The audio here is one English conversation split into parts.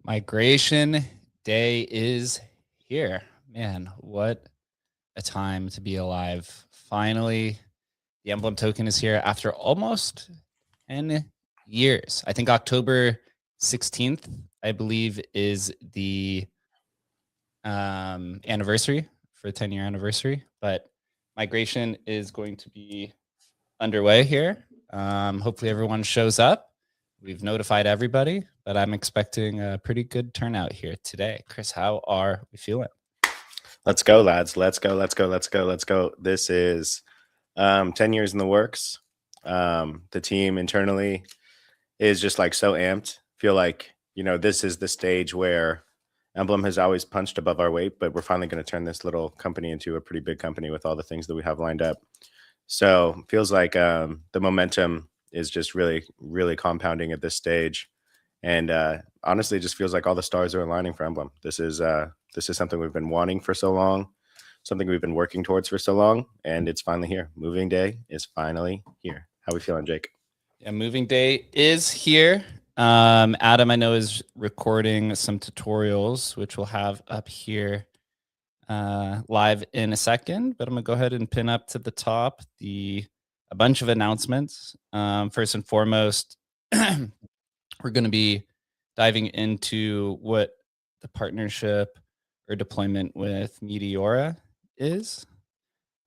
Migration day is here. Man, what a time to be alive. Finally, the Emblem token is here after almost 10 years. I think October 16th, I believe, is the anniversary for the 10-year anniversary. But migration is going to be underway here. Hopefully everyone shows up. We've notified everybody, but I'm expecting a pretty good turnout here today. Chris, how are we feeling? Let's go, lads. Let's go. This is 10 years in the works. The team internally is just like so amped. Feel like, this is the stage where Emblem has always punched above our weight, but we're finally going to turn this little company into a pretty big company with all the things that we have lined up. So feels like the momentum is just really, really compounding at this stage. And honestly, it just feels like all the stars are aligning for Emblem. This is something we've been wanting for so long, something we've been working towards for so long, and it's finally here. Moving day is finally here. How we feeling, Jake? Yeah, moving day is here. Adam, I know, is recording some tutorials, which we'll have up here live in a second, but I'm gonna go ahead and pin up to the top a bunch of announcements. First and foremost, we're going to be diving into what the partnership or deployment with Meteora is.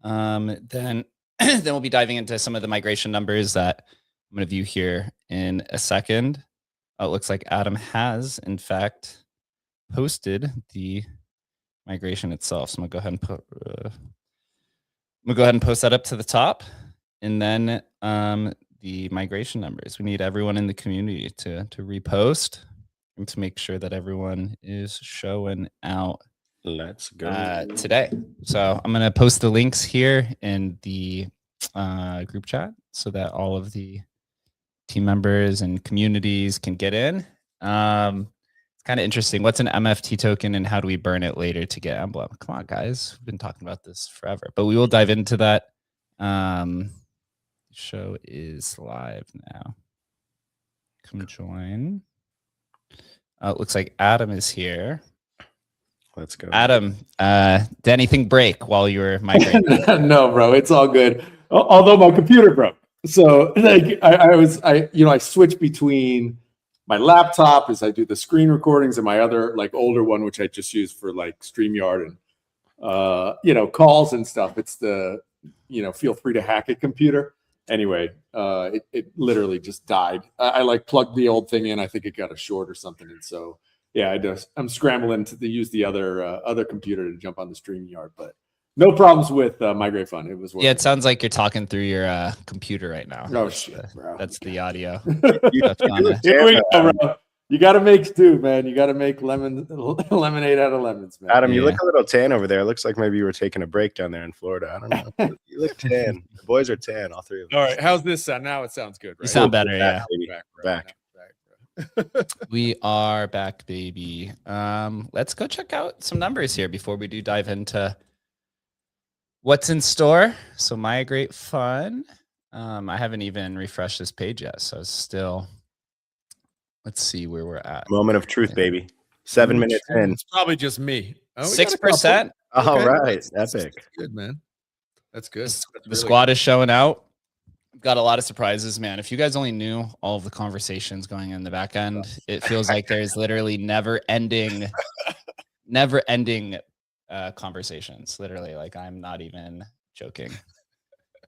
Then we'll be diving into some of the migration numbers that I'm going to view here in a second. It looks like Adam has, in fact, posted the migration itself. So I'm going to go ahead and post that up to the top. And then the migration numbers. We need everyone in the community to repost and to make sure that everyone is showing out. Let's go today. So I'm going to post the links here in the group chat so that all of the team members and communities can get in. It's kind of interesting. What's an MFT token and how do we burn it later to get Emblem? Come on, guys. We've been talking about this forever, but we will dive into that. Show is live now. Come join. It looks like Adam is here. Let's go. Adam, did anything break while you were migrating? No, bro, it's all good. Although my computer broke. So like I switch between my laptop as I do the screen recordings and my other like older one, which I just use for like StreamYard and calls and stuff. It's the feel free to hack it computer. Anyway, it literally just died. I like plugged the old thing in. I think it got a short or something. And so, yeah, I'm scrambling to use the other computer to jump on the StreamYard, but no problems with Migrate Fun. It was working. Yeah, it sounds like you're talking through your computer right now. Oh, shit, bro. That's the audio. Here we go, bro. You got to make stew, man. You got to make lemonade out of lemons, man. Adam, you look a little tan over there. It looks like maybe you were taking a break down there in Florida. I don't know. You look tan. The boys are tan, all three of them. All right, how's this sound? Now it sounds good, right? You sound better, yeah. Back. We are back, baby. Let's go check out some numbers here before we do dive into what's in store. So Migrate Fun. I haven't even refreshed this page yet, so it's still Let's see where we're at. Moment of truth, baby. 7 minutes in. It's probably just me. Oh, we got a couple. 6%. All Okay, right, that's epic. good, man. That's good. The That's really squad is showing out. Got a lot of surprises, man. If you guys only knew all of the conversations going in the back end, it feels like there's literally never ending conversations. Literally, like I'm not even joking.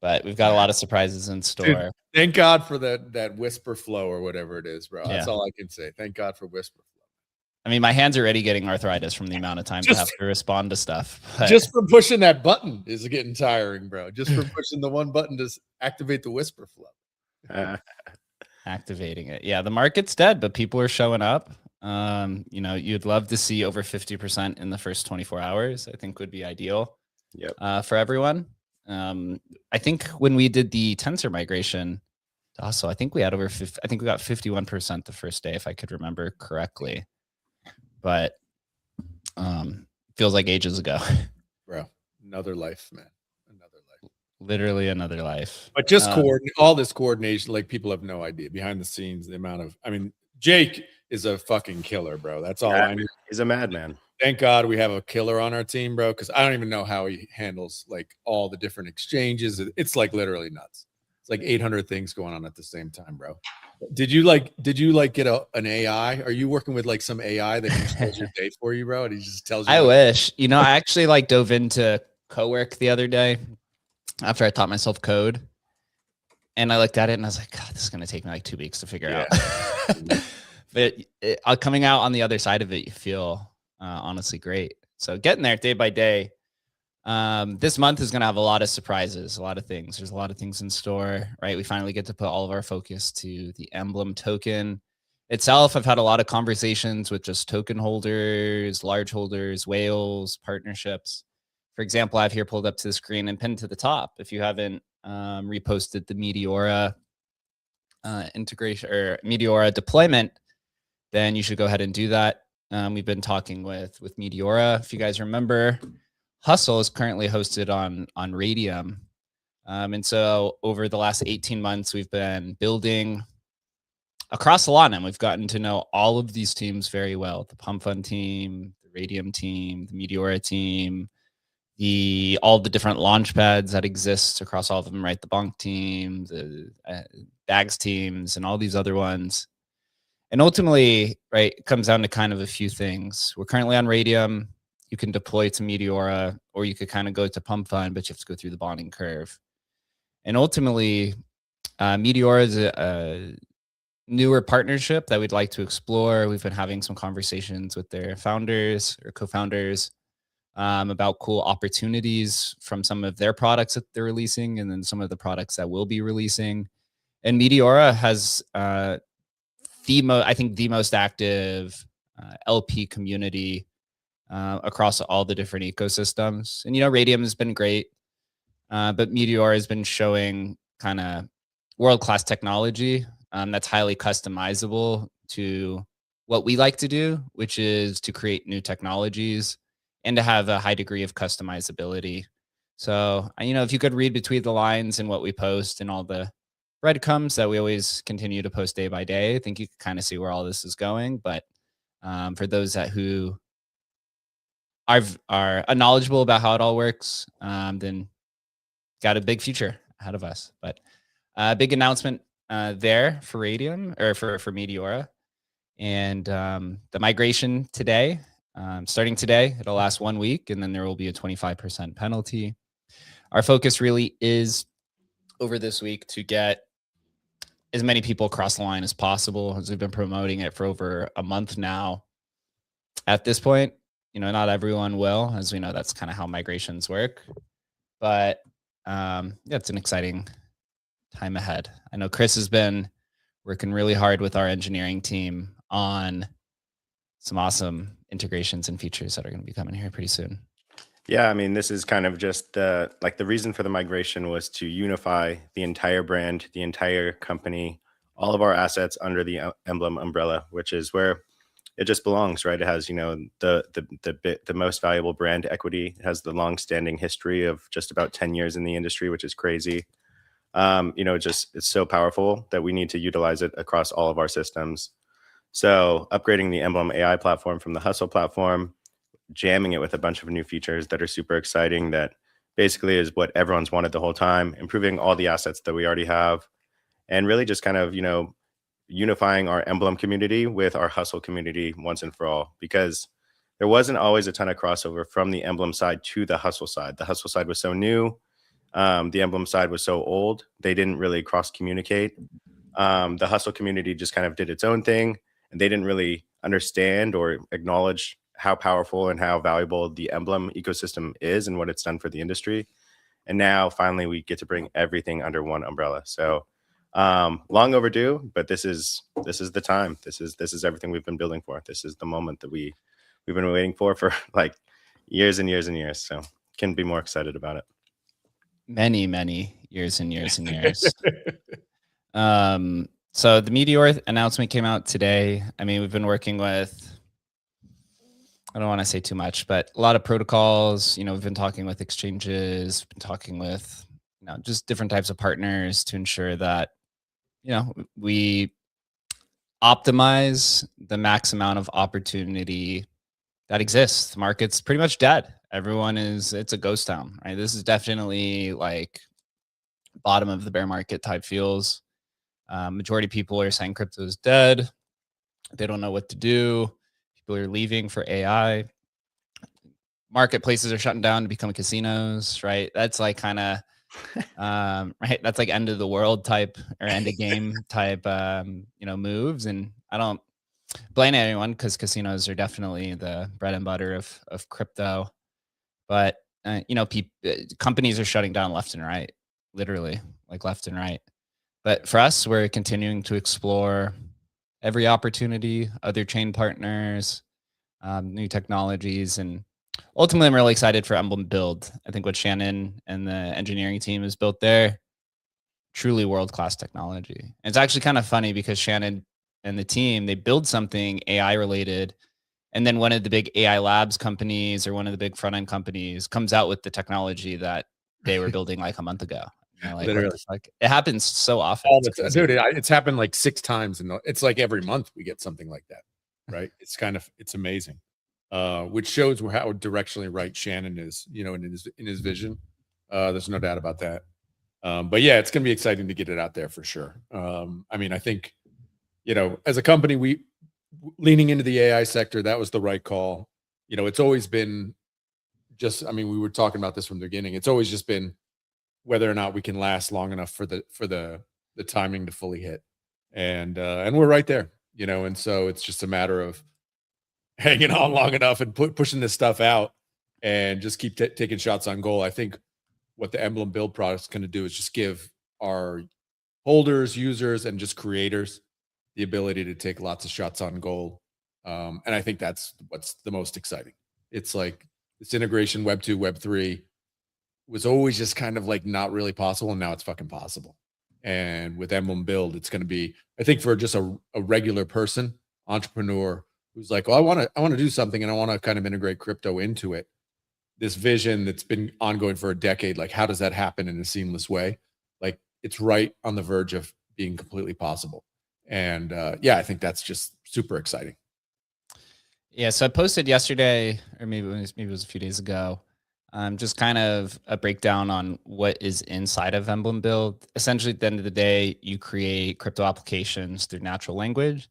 But we've got a lot of surprises in store. Dude, thank God for that whisper flow or whatever it is, bro. That's Yeah. all I can say. Thank God for whisper flow. I mean, my hands are already getting arthritis from the amount of time to have to respond to stuff. But Just from pushing that button is getting tiring, bro. Just from pushing the one button to activate the whisper flow. activating it. Yeah, the market's dead, but people are showing up. You know, you'd love to see over 50% in the first 24 hours, I think would be ideal. Yep. For everyone. I think when we did the tensor migration, also, I think we had over 50, I think we got 51% the first day, if I could remember correctly. But feels like ages ago. Bro, another life, man. Another life. Literally another life. But just all this coordination, like people have no idea behind the scenes, the amount of, I mean, Jake is a fucking killer, bro. That's all I need. He's a madman. Thank God we have a killer on our team, bro, because I don't even know how he handles like all the different exchanges. It's like literally nuts. It's like 800 things going on at the same time, bro. Did you get an AI? Are you working with like some AI that just tells your day for you, bro? And he just tells you. I wish. You know, I actually like dove into co-work the other day after I taught myself code. And I looked at it and I was like, God, this is going to take me like 2 weeks to figure out. But coming out on the other side of it, you feel honestly great. So getting there day by day. This month is going to have a lot of surprises, a lot of things. There's a lot of things in store, right? We finally get to put all of our focus to the Emblem token itself. I've had a lot of conversations with just token holders, large holders, whales, partnerships. For example, I have here pulled up to the screen and pinned to the top. If you haven't reposted the Meteora integration or Meteora deployment, then you should go ahead and do that. We've been talking with Meteora. If you guys remember, Hustle is currently hosted on Radium. And so over the last 18 months, we've been building across Solana, and we've gotten to know all of these teams very well. The Pump Fund team, the Radium team, the Meteora team, all the different launch pads that exist across all of them, right? The Bonk team, the Bags teams, and all these other ones. And ultimately, right, it comes down to kind of a few things. We're currently on Radium. You can deploy to Meteora, or you could kind of go to Pump Fund, but you have to go through the bonding curve. And ultimately, Meteora is a newer partnership that we'd like to explore. We've been having some conversations with their founders or co-founders about cool opportunities from some of their products that they're releasing, and then some of the products that we'll be releasing. And Meteora has I think the most active LP community across all the different ecosystems. And, you know, Radium has been great, but Meteora has been showing kind of world-class technology that's highly customizable to what we like to do, which is to create new technologies and to have a high degree of customizability. So, you know, if you could read between the lines in what we post and all the breadcrumbs that we always continue to post day by day, I think you can kind of see where all this is going. But for those who are knowledgeable about how it all works, then got a big future ahead of us. But big announcement there for Radium, or for Meteora. And the migration today, starting today, it'll last 1 week, and then there will be a 25% penalty. Our focus really is over this week to get as many people across the line as possible, as we've been promoting it for over a month now. At this point, you know, not everyone will, as we know, that's kind of how migrations work. But yeah, it's an exciting time ahead. I know Chris has been working really hard with our engineering team on some awesome integrations and features that are going to be coming here pretty soon. Yeah, I mean, this is kind of just like the reason for the migration was to unify the entire brand, the entire company, all of our assets under the Emblem umbrella, which is where it just belongs, right? It has, you know, the most valuable brand equity. It has the long-standing history of just about 10 years in the industry, which is crazy. You know, it's so powerful that we need to utilize it across all of our systems. So upgrading the Emblem AI platform from the Hustle platform, jamming it with a bunch of new features that are super exciting, that basically is what everyone's wanted the whole time, improving all the assets that we already have, and really just kind of, unifying our Emblem community with our Hustle community once and for all, because there wasn't always a ton of crossover from the Emblem side to the Hustle side. The Hustle side was so new. The Emblem side was so old. They didn't really cross communicate. The Hustle community just kind of did its own thing, and they didn't really understand or acknowledge how powerful and how valuable the Emblem ecosystem is and what it's done for the industry. And now finally we get to bring everything under one umbrella. So long overdue, but this is the time. This is everything we've been building for. This is the moment that we've been waiting for like years and years and years. So couldn't be more excited about it. Many years and years and years. So the Meteor announcement came out today. I mean, we've been working with, I don't want to say too much, but a lot of protocols. We've been talking with exchanges, been talking with, just different types of partners to ensure that, we optimize the max amount of opportunity that exists. The market's pretty much dead. It's a ghost town, right? This is definitely like bottom of the bear market type feels. Majority of people are saying crypto is dead. They don't know what to do. People are leaving for AI. Marketplaces are shutting down to become casinos, right? That's like kind of, right. That's like end of the world type or end of game type, moves. And I don't blame anyone, because casinos are definitely the bread and butter of crypto. But, companies are shutting down left and right, literally like left and right. But for us, we're continuing to explore every opportunity, other chain partners, new technologies. And ultimately, I'm really excited for Emblem Build. I think what Shannon and the engineering team has built there, truly world-class technology. And it's actually kind of funny because Shannon and the team, they build something AI related, and then one of the big AI labs companies or one of the big front-end companies comes out with the technology that they were building like a month ago. Like, Literally. what the fuck? It happens so often. All the time. Dude, it's happened like 6 times, and it's like every month we get something like that, right? It's amazing, which shows how directionally right Shannon is, in his vision. There's no doubt about that. But yeah, it's gonna be exciting to get it out there for sure. I mean, I think, as a company, we leaning into the AI sector, that was the right call. It's always been we were talking about this from the beginning. It's always just been whether or not we can last long enough for the timing to fully hit, and we're right there, and so it's just a matter of hanging on long enough and pushing this stuff out and just keep taking shots on goal. I think what the Emblem Build product is going to do is just give our holders, users, and just creators the ability to take lots of shots on goal, and I think that's what's the most exciting. It's like this integration, Web 2, Web 3 was always just kind of like not really possible, and now it's fucking possible. And with Emblem Build, it's going to be, I think, for just a regular person, entrepreneur who's like, well, I want to do something, and I want to kind of integrate crypto into it. This vision that's been ongoing for a decade, like how does that happen in a seamless way? Like it's right on the verge of being completely possible. And yeah, I think that's just super exciting. Yeah, so I posted yesterday, or maybe it was a few days ago, just kind of a breakdown on what is inside of Emblem Build. Essentially, at the end of the day, you create crypto applications through natural language,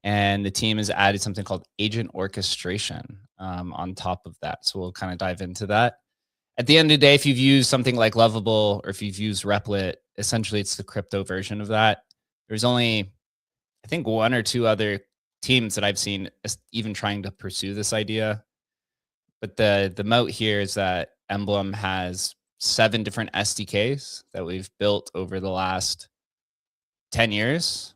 and the team has added something called agent orchestration on top of that. So we'll kind of dive into that. At the end of the day, if you've used something like Lovable or if you've used Replit, essentially it's the crypto version of that. There's only, I think, 1 or 2 other teams that I've seen even trying to pursue this idea. But the moat here is that Emblem has 7 different SDKs that we've built over the last 10 years.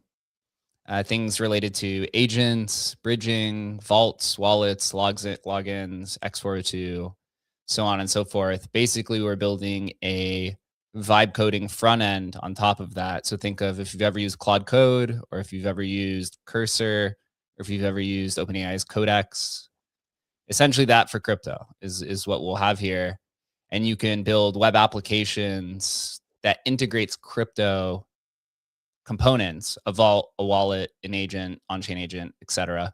Things related to agents, bridging, vaults, wallets, logins, X402, so on and so forth. Basically, we're building a vibe coding front end on top of that. So think of if you've ever used Claude Code, or if you've ever used Cursor, or if you've ever used OpenAI's Codex. Essentially that for crypto is what we'll have here. And you can build web applications that integrates crypto components, a vault, a wallet, an agent, on-chain agent, etc.,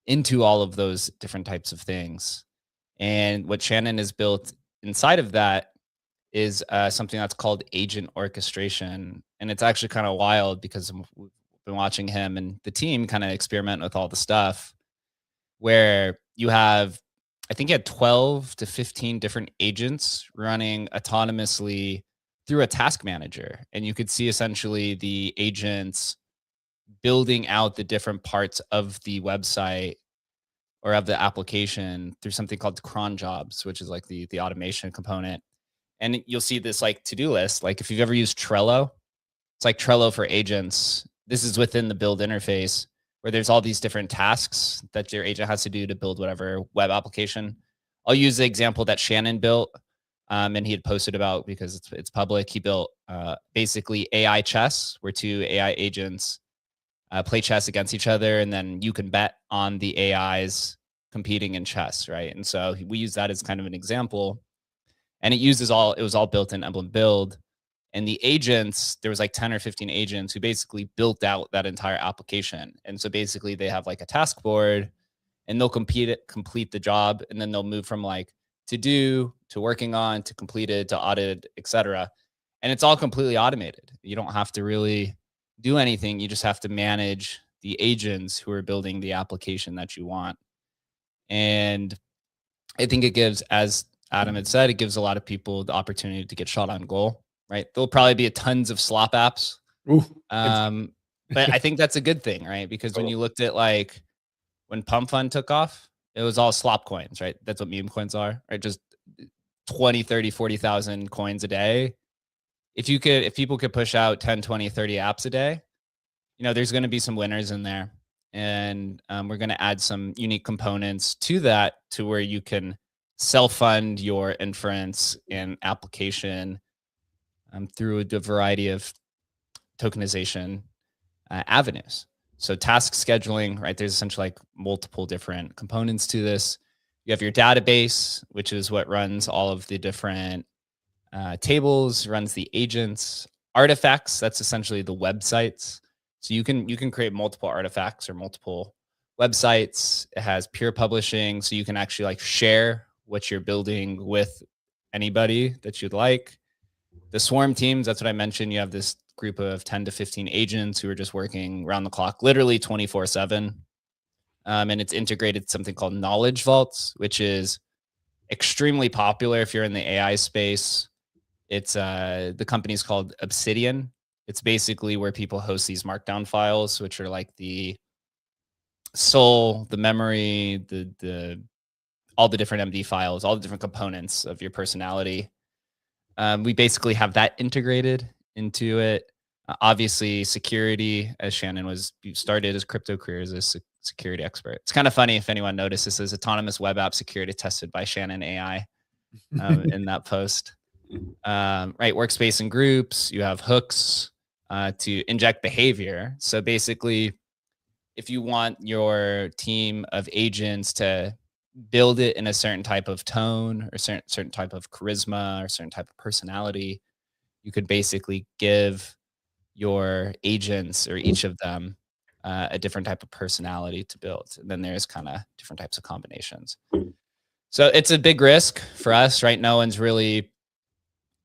into all of those different types of things. And what Shannon has built inside of that is something that's called agent orchestration. And it's actually kind of wild because we've been watching him and the team kind of experiment with all the stuff where you have, I think he had 12 to 15 different agents running autonomously through a task manager. And you could see essentially the agents building out the different parts of the website or of the application through something called cron jobs, which is like the automation component. And you'll see this like to-do list. Like if you've ever used Trello, it's like Trello for agents. This is within the build interface where there's all these different tasks that your agent has to do to build whatever web application. I'll use the example that Shannon built, and he had posted about because it's public. He built basically AI chess, where two AI agents play chess against each other, and then you can bet on the AIs competing in chess, right? And so we use that as kind of an example. And it was all built in Emblem Build. And the agents, there was like 10 or 15 agents who basically built out that entire application. And so basically they have like a task board and they'll complete the job. And then they'll move from like to do, to working on, to completed, to audited, etc. And it's all completely automated. You don't have to really do anything. You just have to manage the agents who are building the application that you want. And I think it gives, as Adam had said, it gives a lot of people the opportunity to get shot on goal, right? There'll probably be tons of slop apps. Ooh, But I think that's a good thing, right? Because when you looked at like when Pump Fund took off, it was all slop coins, right? That's what meme coins are, right? Just 20, 30, 40,000 coins a day. If people could push out 10, 20, 30 apps a day, there's going to be some winners in there. And we're going to add some unique components to that to where you can self-fund your inference and application through a variety of tokenization avenues. So task scheduling, right? There's essentially like multiple different components to this. You have your database, which is what runs all of the different tables, runs the agents. Artifacts, that's essentially the websites. So you can create multiple artifacts or multiple websites. It has peer publishing, so you can actually like share what you're building with anybody that you'd like. The swarm teams, that's what I mentioned. You have this group of 10 to 15 agents who are just working around the clock, literally 24/7. And it's integrated something called knowledge vaults, which is extremely popular if you're in the AI space. It's the company's called Obsidian. It's basically where people host these markdown files, which are like the soul, the memory, the all the different MD files, all the different components of your personality. We basically have that integrated into it. Obviously, security, as Shannon started his crypto career as a security expert. It's kind of funny if anyone noticed this is autonomous web app security tested by Shannon AI in that post. Right, workspace and groups. You have hooks to inject behavior. So basically, if you want your team of agents to build it in a certain type of tone or certain type of charisma or certain type of personality, you could basically give your agents or each of them a different type of personality to build. And then there's kind of different types of combinations. So it's a big risk for us, right? No one's really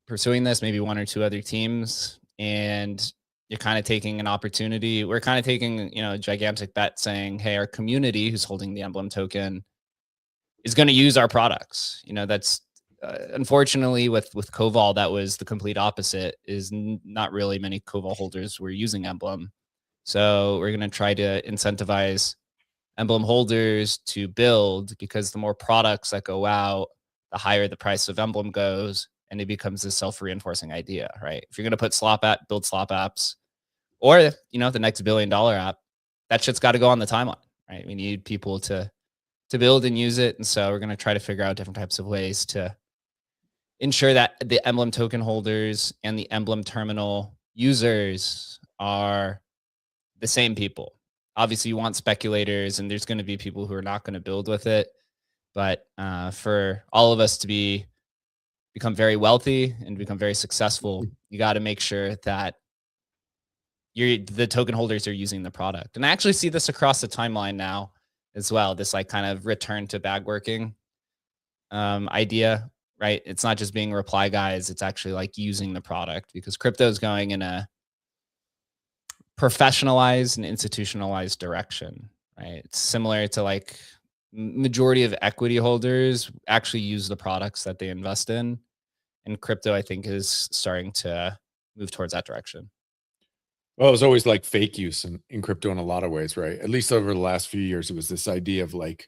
pursuing this, maybe one or two other teams. And you're kind of taking an opportunity. We're kind of taking, a gigantic bet saying, hey, our community who's holding the Emblem token is going to use our products. That's unfortunately with Koval, that was the complete opposite. Is not really many Koval holders were using Emblem. So we're going to try to incentivize Emblem holders to build, because the more products that go out, the higher the price of Emblem goes, and it becomes a self-reinforcing idea, right? If you're going to put build slop apps, or the next $1 billion app, that shit's got to go on the timeline, right? We need people to build and use it. And so we're going to try to figure out different types of ways to ensure that the Emblem token holders and the Emblem terminal users are the same people. Obviously, you want speculators, and there's going to be people who are not going to build with it. But for all of us to become very wealthy and become very successful, you got to make sure that the token holders are using the product. And I actually see this across the timeline now as well. This like kind of return to bag working idea, right? It's not just being reply guys, it's actually like using the product, because crypto is going in a professionalized and institutionalized direction, right? It's similar to like majority of equity holders actually use the products that they invest in. And crypto, I think, is starting to move towards that direction. Well, it was always like fake use in crypto in a lot of ways, right? At least over the last few years, it was this idea of like,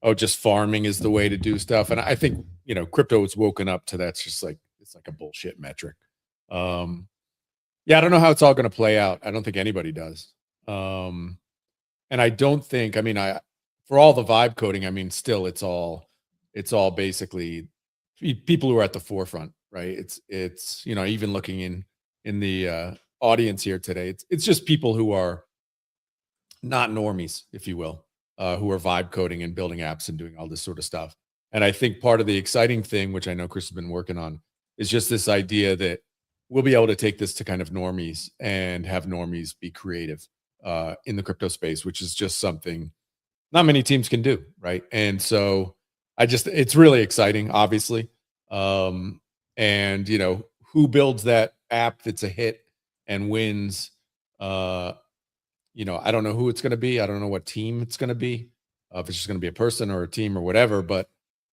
oh, just farming is the way to do stuff. And I think, you know, crypto was woken up to that's just like, it's like a bullshit metric. Yeah, I don't know how it's all going to play out. I don't think anybody does. And I don't think, I mean, for all the vibe coding, I mean, still it's all basically people who are at the forefront, right? It's, you know, even looking in the audience here today, it's just people who are not normies, if you will, who are vibe coding and building apps and doing all this sort of stuff. And I think part of the exciting thing, which I know Chris has been working on, is just this idea that we'll be able to take this to kind of normies and have normies be creative in the crypto space, which is just something not many teams can do, right? And so it's really exciting, obviously. And you know, who builds that app that's a hit and wins, you know, I don't know who it's going to be. I don't know what team it's going to be, if it's just going to be a person or a team or whatever, but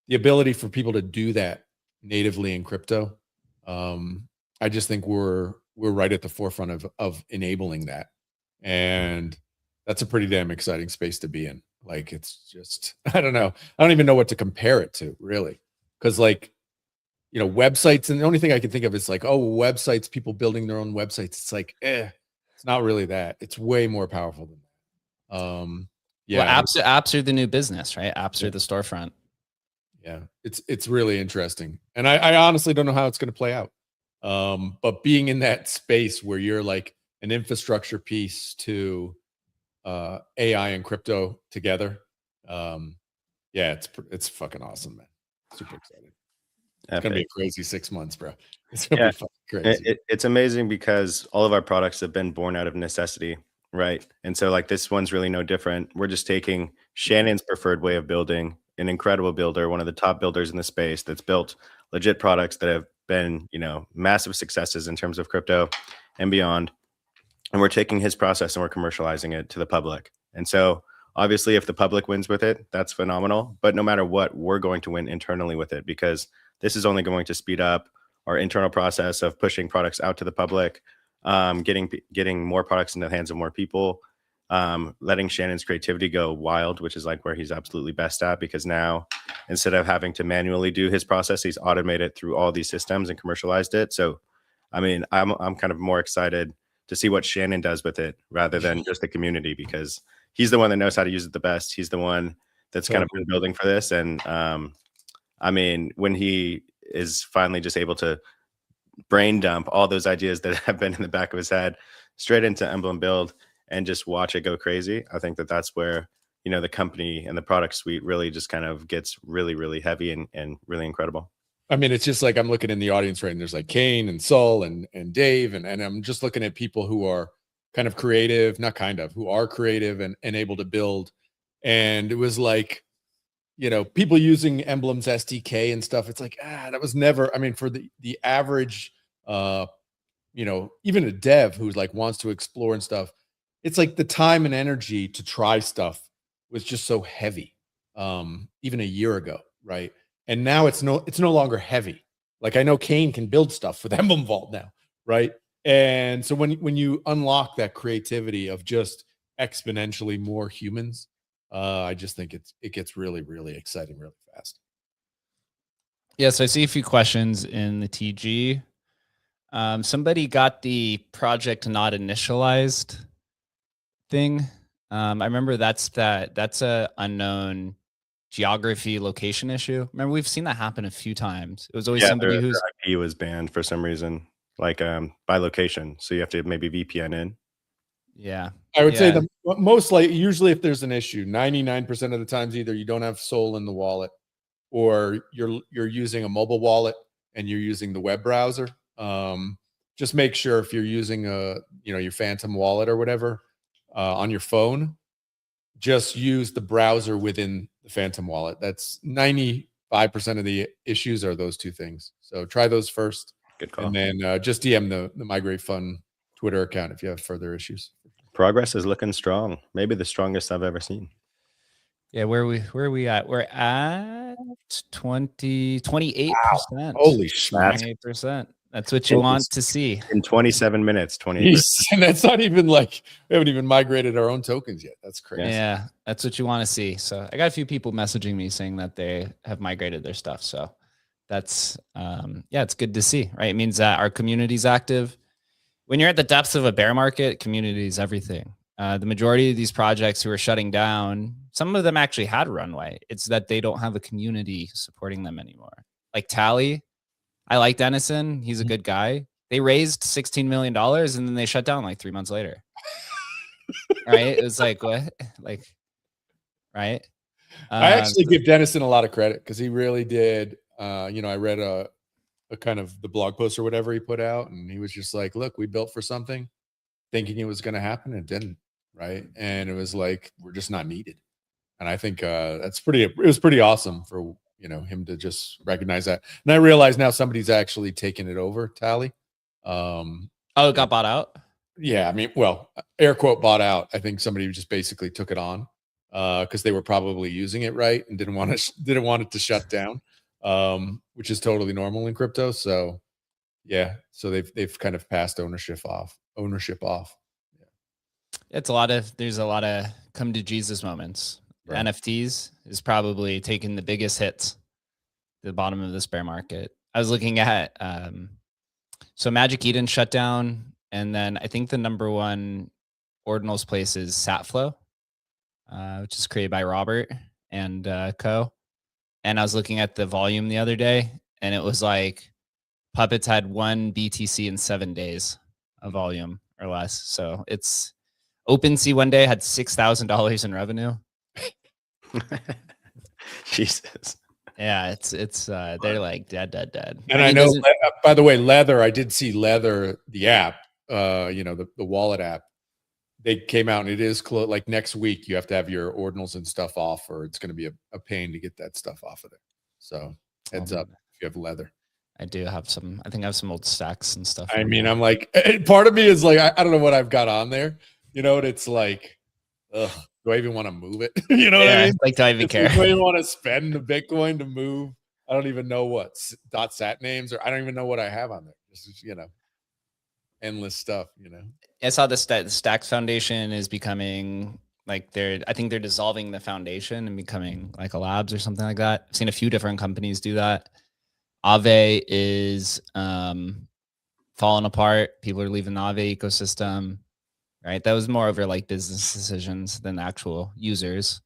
the ability for people to do that natively in crypto, I just think we're right at the forefront of enabling that. And that's a pretty damn exciting space to be in. Like, it's just, I don't know. I don't even know what to compare it to, really. Because like, you know, websites, and the only thing I can think of is like, oh, websites, people building their own websites. It's like, it's not really that. It's way more powerful than that. Yeah. Well, apps are the new business, right? Apps are the storefront. Yeah. It's really interesting. And I honestly don't know how it's going to play out. But being in that space where you're like an infrastructure piece to AI and crypto together, yeah, it's fucking awesome, man. Super excited. It's gonna be a crazy 6 months, bro. It's gonna be fucking crazy. It's amazing because all of our products have been born out of necessity, right? And so like this one's really no different. We're just taking Shannon's preferred way of building, an incredible builder, one of the top builders in the space that's built legit products that have been, you know, massive successes in terms of crypto and beyond. And we're taking his process and we're commercializing it to the public. And so obviously if the public wins with it, that's phenomenal. But no matter what, we're going to win internally with it, because this is only going to speed up our internal process of pushing products out to the public, getting more products in the hands of more people, letting Shannon's creativity go wild, which is like where he's absolutely best at, because now instead of having to manually do his process, he's automated through all these systems and commercialized it. So, I mean, I'm kind of more excited to see what Shannon does with it rather than just the community, because he's the one that knows how to use it the best. He's the one that's kind of been building for this. And I mean, when he is finally just able to brain dump all those ideas that have been in the back of his head straight into Emblem build and just watch it go crazy, I think that that's where, you know, the company and the product suite really just kind of gets really, really heavy and really incredible. I mean, it's just like I'm looking in the audience, right? And there's like Kane and Saul and Dave, and I'm just looking at people who are kind of creative, who are creative and able to build. And it was like, you know, people using Emblem's SDK and stuff. It's like, that was never, I mean, for the average, you know, even a dev who's like wants to explore and stuff, it's like the time and energy to try stuff was just so heavy, even a year ago, right? And now it's no longer heavy. Like I know Kane can build stuff with Emblem Vault now, right? And so when you unlock that creativity of just exponentially more humans, I just think it gets really, really exciting really fast. Yeah, so I see a few questions in the TG. Somebody got the project not initialized thing. I remember that's a unknown geography location issue. Remember, we've seen that happen a few times. It was always somebody whose IP was banned for some reason, like by location. So you have to maybe VPN in. Yeah. I would say the most likely, usually if there's an issue, 99% of the times, either you don't have Sol in the wallet or you're using a mobile wallet and you're using the web browser. Just make sure if you're using your Phantom wallet or whatever on your phone, just use the browser within the Phantom wallet. That's 95% of the issues are those two things. So try those first. Good call. And then just DM the Migrate Fun Twitter account if you have further issues. Progress is looking strong. Maybe the strongest I've ever seen. Yeah, where are we at? We're at 28%. Holy smack. 28%. That's what you want to see. In 27 minutes, 28%. Jeez, and that's not even like we haven't even migrated our own tokens yet. That's crazy. Yeah, that's what you want to see. So I got a few people messaging me saying that they have migrated their stuff. So that's it's good to see, right? It means that our community's active. When you're at the depths of a bear market, community is everything. The majority of these projects who are shutting down, some of them actually had runway. It's that they don't have a community supporting them anymore. Like Tally, I like Dennison. He's a good guy. They raised $16 million and then they shut down like 3 months later. Right? It was like, what? Like, right? I actually give Dennison a lot of credit because he really did. I read a kind of the blog post or whatever he put out, and he was just like, look, we built for something thinking it was going to happen. And it didn't. Right. And it was like, we're just not needed. And I think it was pretty awesome for, him to just recognize that. And I realize now somebody's actually taken it over, Tally. It got bought out? Yeah. I mean, well, air quote bought out. I think somebody just basically took it on because they were probably using it right and didn't want it to shut down, which is totally normal in crypto. So yeah. So they've kind of passed ownership off. There's a lot of come to Jesus moments. Right. NFTs is probably taking the biggest hits at the bottom of this bear market. I was looking at, so Magic Eden shut down. And then I think the number one ordinals place is Satflow, which is created by Robert and co. And I was looking at the volume the other day and it was like Puppets had 1 BTC in 7 days of volume or less. So it's OpenSea one day had $6,000 in revenue. Jesus. Yeah, it's they're like dead. And I know, by the way, Leather, I did see Leather, the app, the wallet app. They came out and it is like next week you have to have your ordinals and stuff off, or it's going to be a pain to get that stuff off of there. So heads up if you have Leather. I do have some. I think I have some old stacks and stuff. I mean, I'm like, part of me is like, I don't know what I've got on there. It's like, ugh, do I even want to move it? You know what I mean? Like, do I even care? Do I even want to spend the Bitcoin to move? I don't even know what .sat names, or I don't even know what I have on there. This is, endless stuff. I saw the Stacks Foundation is becoming like I think they're dissolving the foundation and becoming like a labs or something like that. I've seen a few different companies do that. Aave is falling apart. People are leaving the Aave ecosystem. Right. That was more over like business decisions than actual users.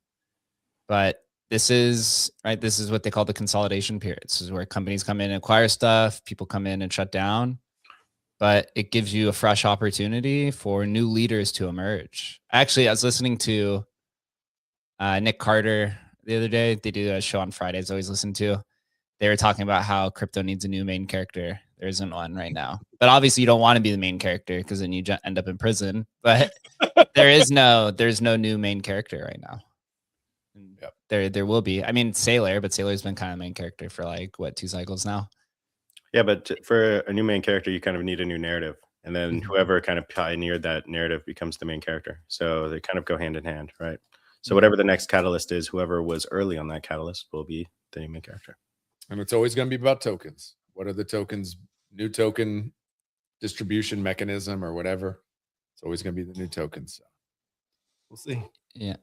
But this is what they call the consolidation period. This is where companies come in and acquire stuff. People come in and shut down. But it gives you a fresh opportunity for new leaders to emerge. Actually, I was listening to Nick Carter the other day. They do a show on Fridays I always listen to. They were talking about how crypto needs a new main character. There isn't one right now. But obviously you don't want to be the main character because then you end up in prison. But there's no new main character right now. Yep. There will be. I mean, Sailor, but Sailor's been kind of main character for like 2 cycles now. Yeah, but for a new main character, you kind of need a new narrative. And then whoever kind of pioneered that narrative becomes the main character. So they kind of go hand in hand, right? So whatever the next catalyst is, whoever was early on that catalyst will be the new main character. And it's always going to be about tokens. What are the tokens? New token distribution mechanism or whatever. It's always going to be the new tokens. So we'll see. Yeah.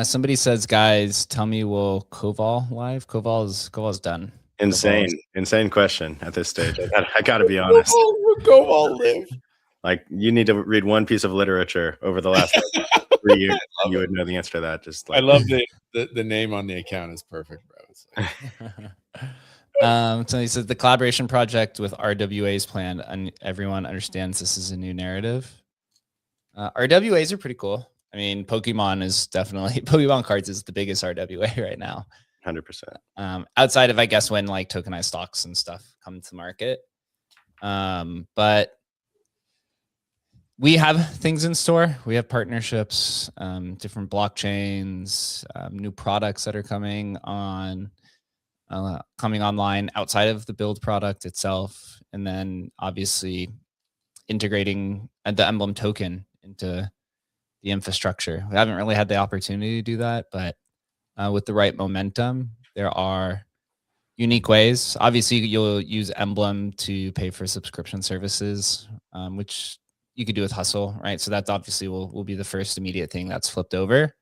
Somebody says, guys, tell me, will Koval live? Koval's done. Insane question at this stage. I got to be honest. Koval live. Like, you need to read one piece of literature over the last 3 years. You would know the answer to that. Just like, I love the name on the account is perfect, bro. It's like, so he says the collaboration project with RWA is planned, and everyone understands this is a new narrative. RWAs are pretty cool. I mean, Pokemon cards is the biggest RWA right now. 100%. Outside of, I guess, when like tokenized stocks and stuff come to market. But we have things in store. We have partnerships, different blockchains, new products that are coming online outside of the build product itself, and then obviously integrating the Emblem token into the infrastructure. We haven't really had the opportunity to do that, but with the right momentum, there are unique ways. Obviously, you'll use Emblem to pay for subscription services, which you could do with Hustle, right? So that's obviously will be the first immediate thing that's flipped over.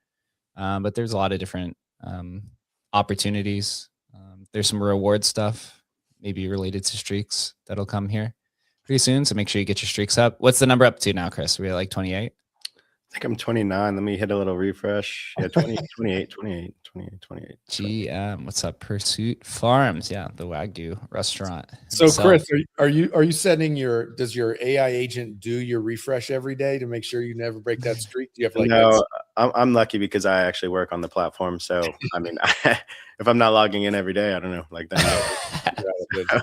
But there's a lot of different opportunities. There's some reward stuff, maybe related to streaks, that'll come here pretty soon. So make sure you get your streaks up. What's the number up to now, Chris? We're at like 28? I think I'm 29. Let me hit a little refresh. Yeah, 20, 28, 28, 28, 28. GM, what's up? Pursuit Farms. Yeah, the Wagyu restaurant. So himself. Chris, are you setting does your AI agent do your refresh every day to make sure you never break that streak? Do you have like No, I'm lucky because I actually work on the platform. So I mean, if I'm not logging in every day, I don't know, like that.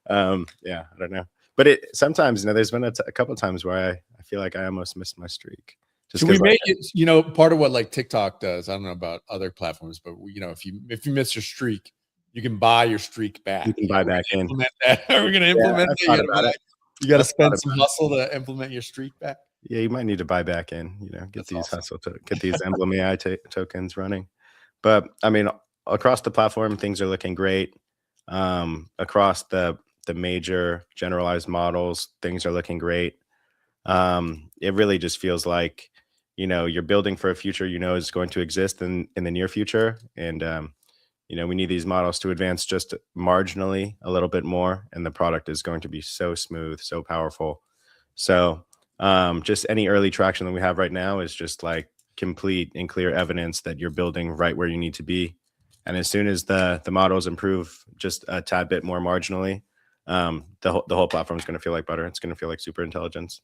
Yeah, I don't know. But it sometimes, there's been a couple of times where I feel like I almost missed my streak. Just we make it, part of what like TikTok does. I don't know about other platforms, but if you miss your streak, you can buy your streak back. You can buy back in. That. We're going to implement that. You got to spend some hustle to implement your streak back. Yeah, you might need to buy back in. Get That's these awesome. Get these Emblem AI tokens running. But I mean, across the platform, things are looking great. Across the major generalized models, things are looking great. It really just feels like, you're building for a future, is going to exist in the near future. And, we need these models to advance just marginally a little bit more. And the product is going to be so smooth, so powerful. So just any early traction that we have right now is just like complete and clear evidence that you're building right where you need to be. And as soon as the models improve just a tad bit more marginally, the whole platform is going to feel like butter. It's going to feel like super intelligence.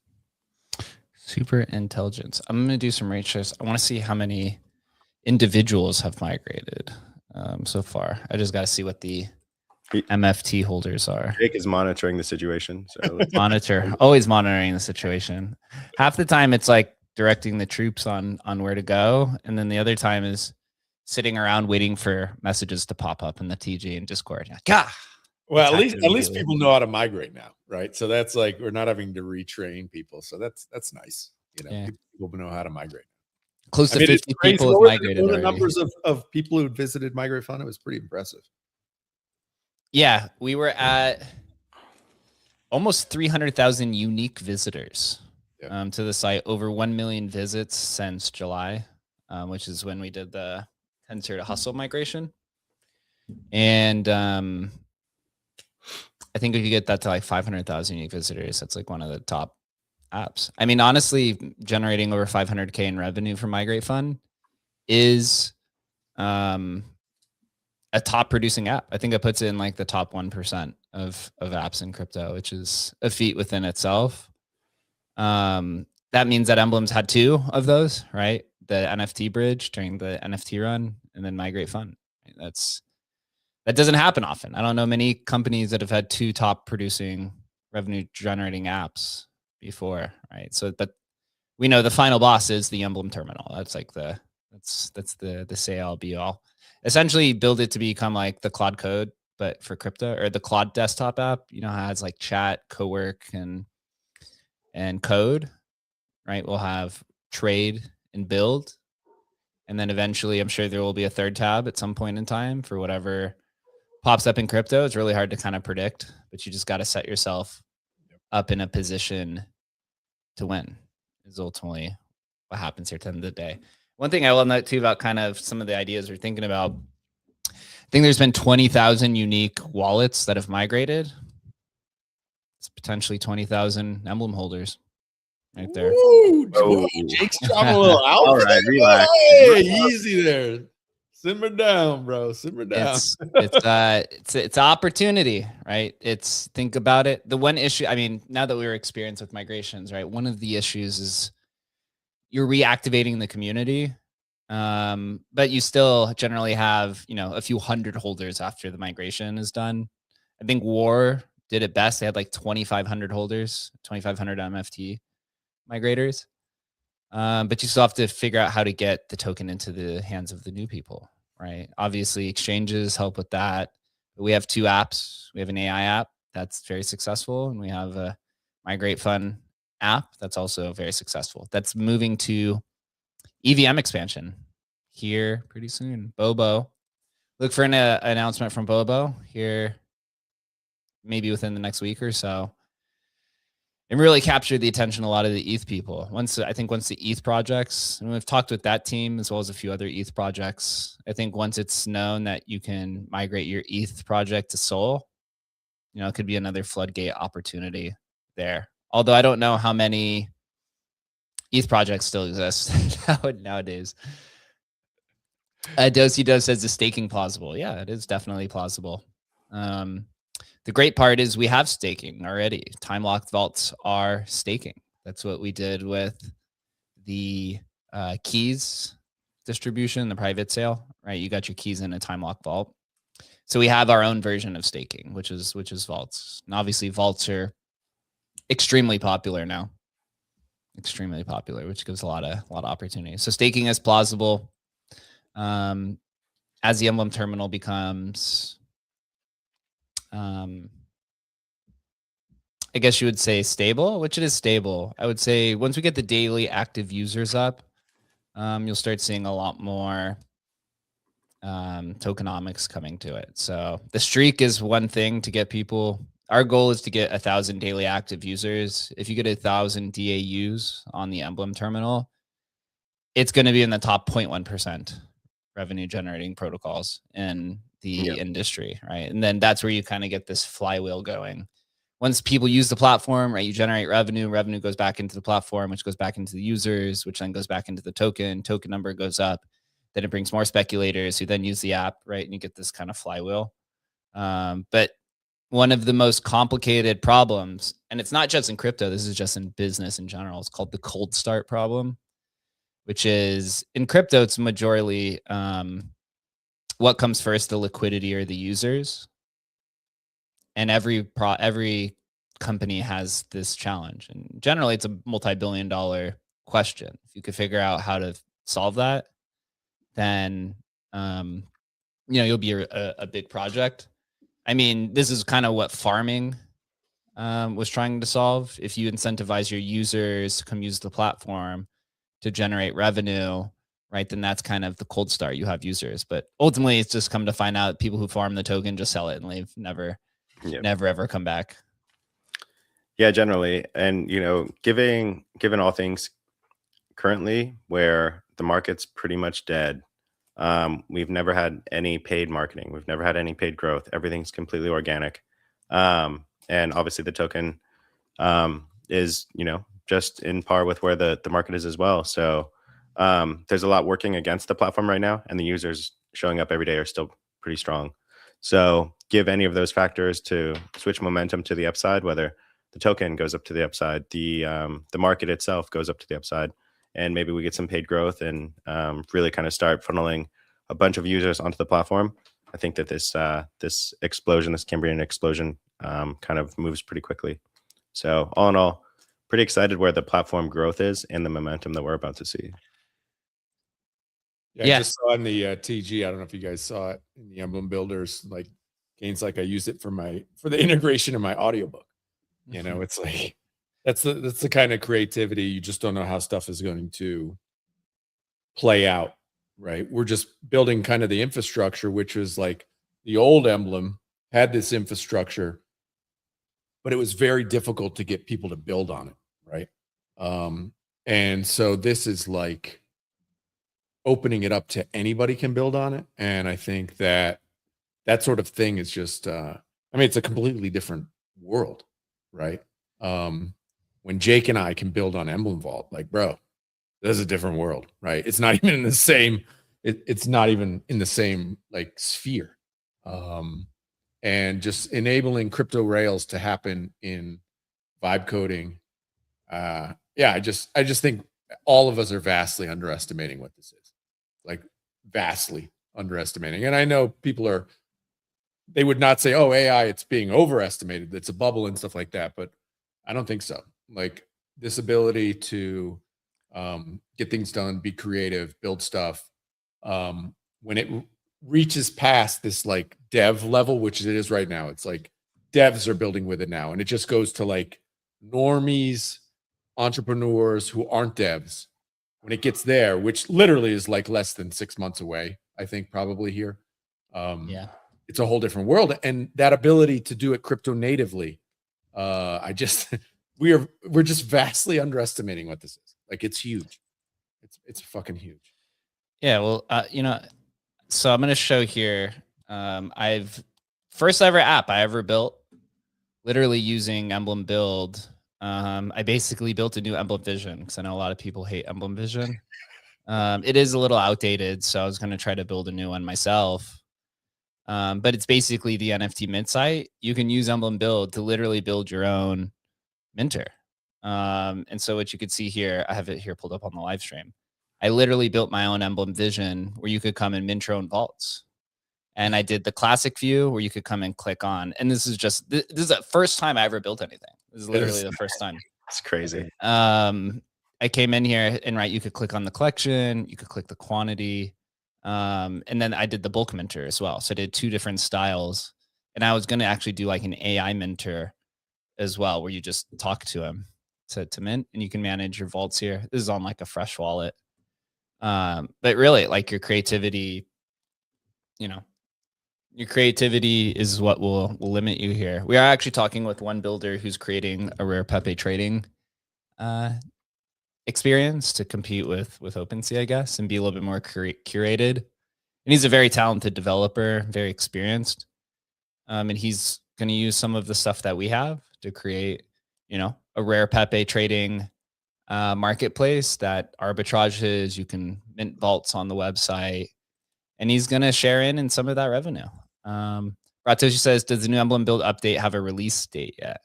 Super intelligence. I'm going to do some rate shares. I want to see how many individuals have migrated so far. I just got to see what the MFT holders are. Jake is monitoring the situation. So always monitoring the situation. Half the time it's like directing the troops on where to go. And then the other time is sitting around waiting for messages to pop up in the TG and Discord. Like, well, at least people know how to migrate now, right? So that's like we're not having to retrain people. So that's nice. People know how to migrate. Close to 50 people have migrated. What were the numbers of people who visited Migrate Fun? It was pretty impressive. Yeah, we were at almost 300,000 unique visitors to the site. Over 1 million visits since July, which is when we did the Tensor to Hustle migration. And I think if you get that to like 500,000 unique visitors, that's like one of the top apps. I mean, honestly, generating over 500K in revenue from Migrate Fund is a top producing app. I think it puts it in like the top 1% of apps in crypto, which is a feat within itself. That means that Emblem's had 2 of those, right? The NFT bridge during the NFT run, and then Migrate Fund. That doesn't happen often. I don't know many companies that have had 2 top producing revenue generating apps before, right? So, but we know the final boss is the Emblem terminal. That's like that's the say all be all. Essentially build it to become like the Claude Code, but for crypto, or the Claude desktop app, has like chat, co-work, and code, right? We'll have trade and build. And then eventually I'm sure there will be a third tab at some point in time for whatever pops up in crypto. It's really hard to kind of predict, but you just got to set yourself up in a position to win is ultimately what happens here at the end of the day. One thing I will note too about kind of some of the ideas we're thinking about, I think there's been 20,000 unique wallets that have migrated. It's potentially 20,000 Emblem holders right there. Ooh, Jake's dropping a little out. All right, relax. Hey, easy there. Simmer down, bro. Simmer down. It's opportunity, right? Think about it. The one issue, I mean, now that we're experienced with migrations, right? One of the issues is you're reactivating the community, but you still generally have, a few hundred holders after the migration is done. I think War did it best. They had like 2,500 holders, 2,500 MFT migrators. But you still have to figure out how to get the token into the hands of the new people, right? Obviously, exchanges help with that. But we have 2 apps. We have an AI app that's very successful, and we have a Migrate Fund app that's also very successful. That's moving to EVM expansion here pretty soon. Bobo. Look for an announcement from Bobo here maybe within the next week or so. And really captured the attention of a lot of the ETH people. Once the ETH projects, and we've talked with that team as well as a few other ETH projects, I think once it's known that you can migrate your ETH project to Sol, it could be another floodgate opportunity there. Although I don't know how many ETH projects still exist nowadays. Dosey Doe says, is staking plausible? Yeah, it is definitely plausible. The great part is we have staking already. Time-locked vaults are staking. That's what we did with the keys distribution, the private sale, right? You got your keys in a time-locked vault. So we have our own version of staking, which is vaults. And obviously vaults are extremely popular now. Extremely popular, which gives a lot of opportunities. So staking is plausible. As the Emblem terminal becomes I guess you would say stable, which it is stable. I would say once we get the daily active users up, you'll start seeing a lot more tokenomics coming to it. So the streak is one thing to get people. Our goal is to get 1,000 daily active users. If you get 1,000 DAUs on the Emblem terminal, it's going to be in the top 0.1% revenue generating protocols in the industry, right? And then that's where you kind of get this flywheel going. Once people use the platform, right, you generate revenue goes back into the platform, which goes back into the users, which then goes back into the token number goes up, then it brings more speculators who then use the app, right? And you get this kind of flywheel. But one of the most complicated problems, and it's not just in crypto, this is just in business in general, it's called the cold start problem, which is in crypto, it's majorly what comes first, the liquidity or the users. And every company has this challenge. And generally, it's a multi-billion-dollar question. If you could figure out how to solve that, then you'll be a big project. I mean, this is kind of what farming was trying to solve. If you incentivize your users to come use the platform to generate revenue, right, then that's kind of the cold start. You have users, but ultimately it's just come to find out people who farm the token just sell it and leave, never ever come back. Yeah, generally. And given all things currently where the market's pretty much dead, we've never had any paid marketing, we've never had any paid growth, everything's completely organic. And obviously the token is just in par with where the market is as well. So there's a lot working against the platform right now, and the users showing up every day are still pretty strong. So give any of those factors to switch momentum to the upside, whether the token goes up to the upside, the market itself goes up to the upside, and maybe we get some paid growth and really kind of start funneling a bunch of users onto the platform. I think that this explosion, this Cambrian explosion, kind of moves pretty quickly. So all in all, pretty excited where the platform growth is and the momentum that we're about to see. Yeah, I just saw in the TG. I don't know if you guys saw it in the Emblem builders. Like, Gaines, like I used it for the integration of my audiobook. It's like that's the kind of creativity. You just don't know how stuff is going to play out, right? We're just building kind of the infrastructure, which was like the old Emblem had this infrastructure, but it was very difficult to get people to build on it, right? And so this is like opening it up to anybody can build on it. And I think that sort of thing is just, it's a completely different world, right? When Jake and I can build on Emblem Vault, like, bro, this is a different world, right? It's not even in the same, it's not even in the same like sphere. And just enabling crypto rails to happen in vibe coding. I just think all of us are vastly underestimating what this is. Like, vastly underestimating. And I know people they would not say, oh, AI, it's being overestimated, it's a bubble and stuff like that, but I don't think so. Like, this ability to get things done, be creative, build stuff, when it reaches past this like dev level, which it is right now, it's like devs are building with it now, and it just goes to like normies, entrepreneurs who aren't devs. When it gets there, which literally is like less than 6 months away, I think probably here. Yeah. It's a whole different world, and that ability to do it crypto natively, I just we're just vastly underestimating what this is. Like, it's huge. It's fucking huge. Yeah. Well, so I'm going to show here. I've first ever app I ever built, literally using Emblem Build. I basically built a new Emblem Vision because I know a lot of people hate Emblem Vision. It is a little outdated, so I was going to try to build a new one myself. But it's basically the NFT mint site. You can use Emblem Build to literally build your own minter. And so what you could see here, I have it here pulled up on the live stream. I literally built my own Emblem Vision where you could come and mint your own vaults. And I did the classic view where you could come and click on. And this is the first time I ever built anything. This is literally the first time. It's crazy. I came in here and you could click on the collection, you could click the quantity. And then I did the bulk minter as well. So I did 2 different styles. And I was going to actually do like an AI minter as well, where you just talk to him to mint, and you can manage your vaults here. This is on like a fresh wallet. But really, like, your creativity, your creativity is what will limit you here. We are actually talking with one builder who's creating a rare Pepe trading experience to compete with OpenSea, I guess, and be a little bit more curated. And he's a very talented developer, very experienced. And he's going to use some of the stuff that we have to create, a rare Pepe trading marketplace that arbitrages. You can mint vaults on the website, and he's going to share in some of that revenue. Ratoshi says, does the new Emblem Build update have a release date yet?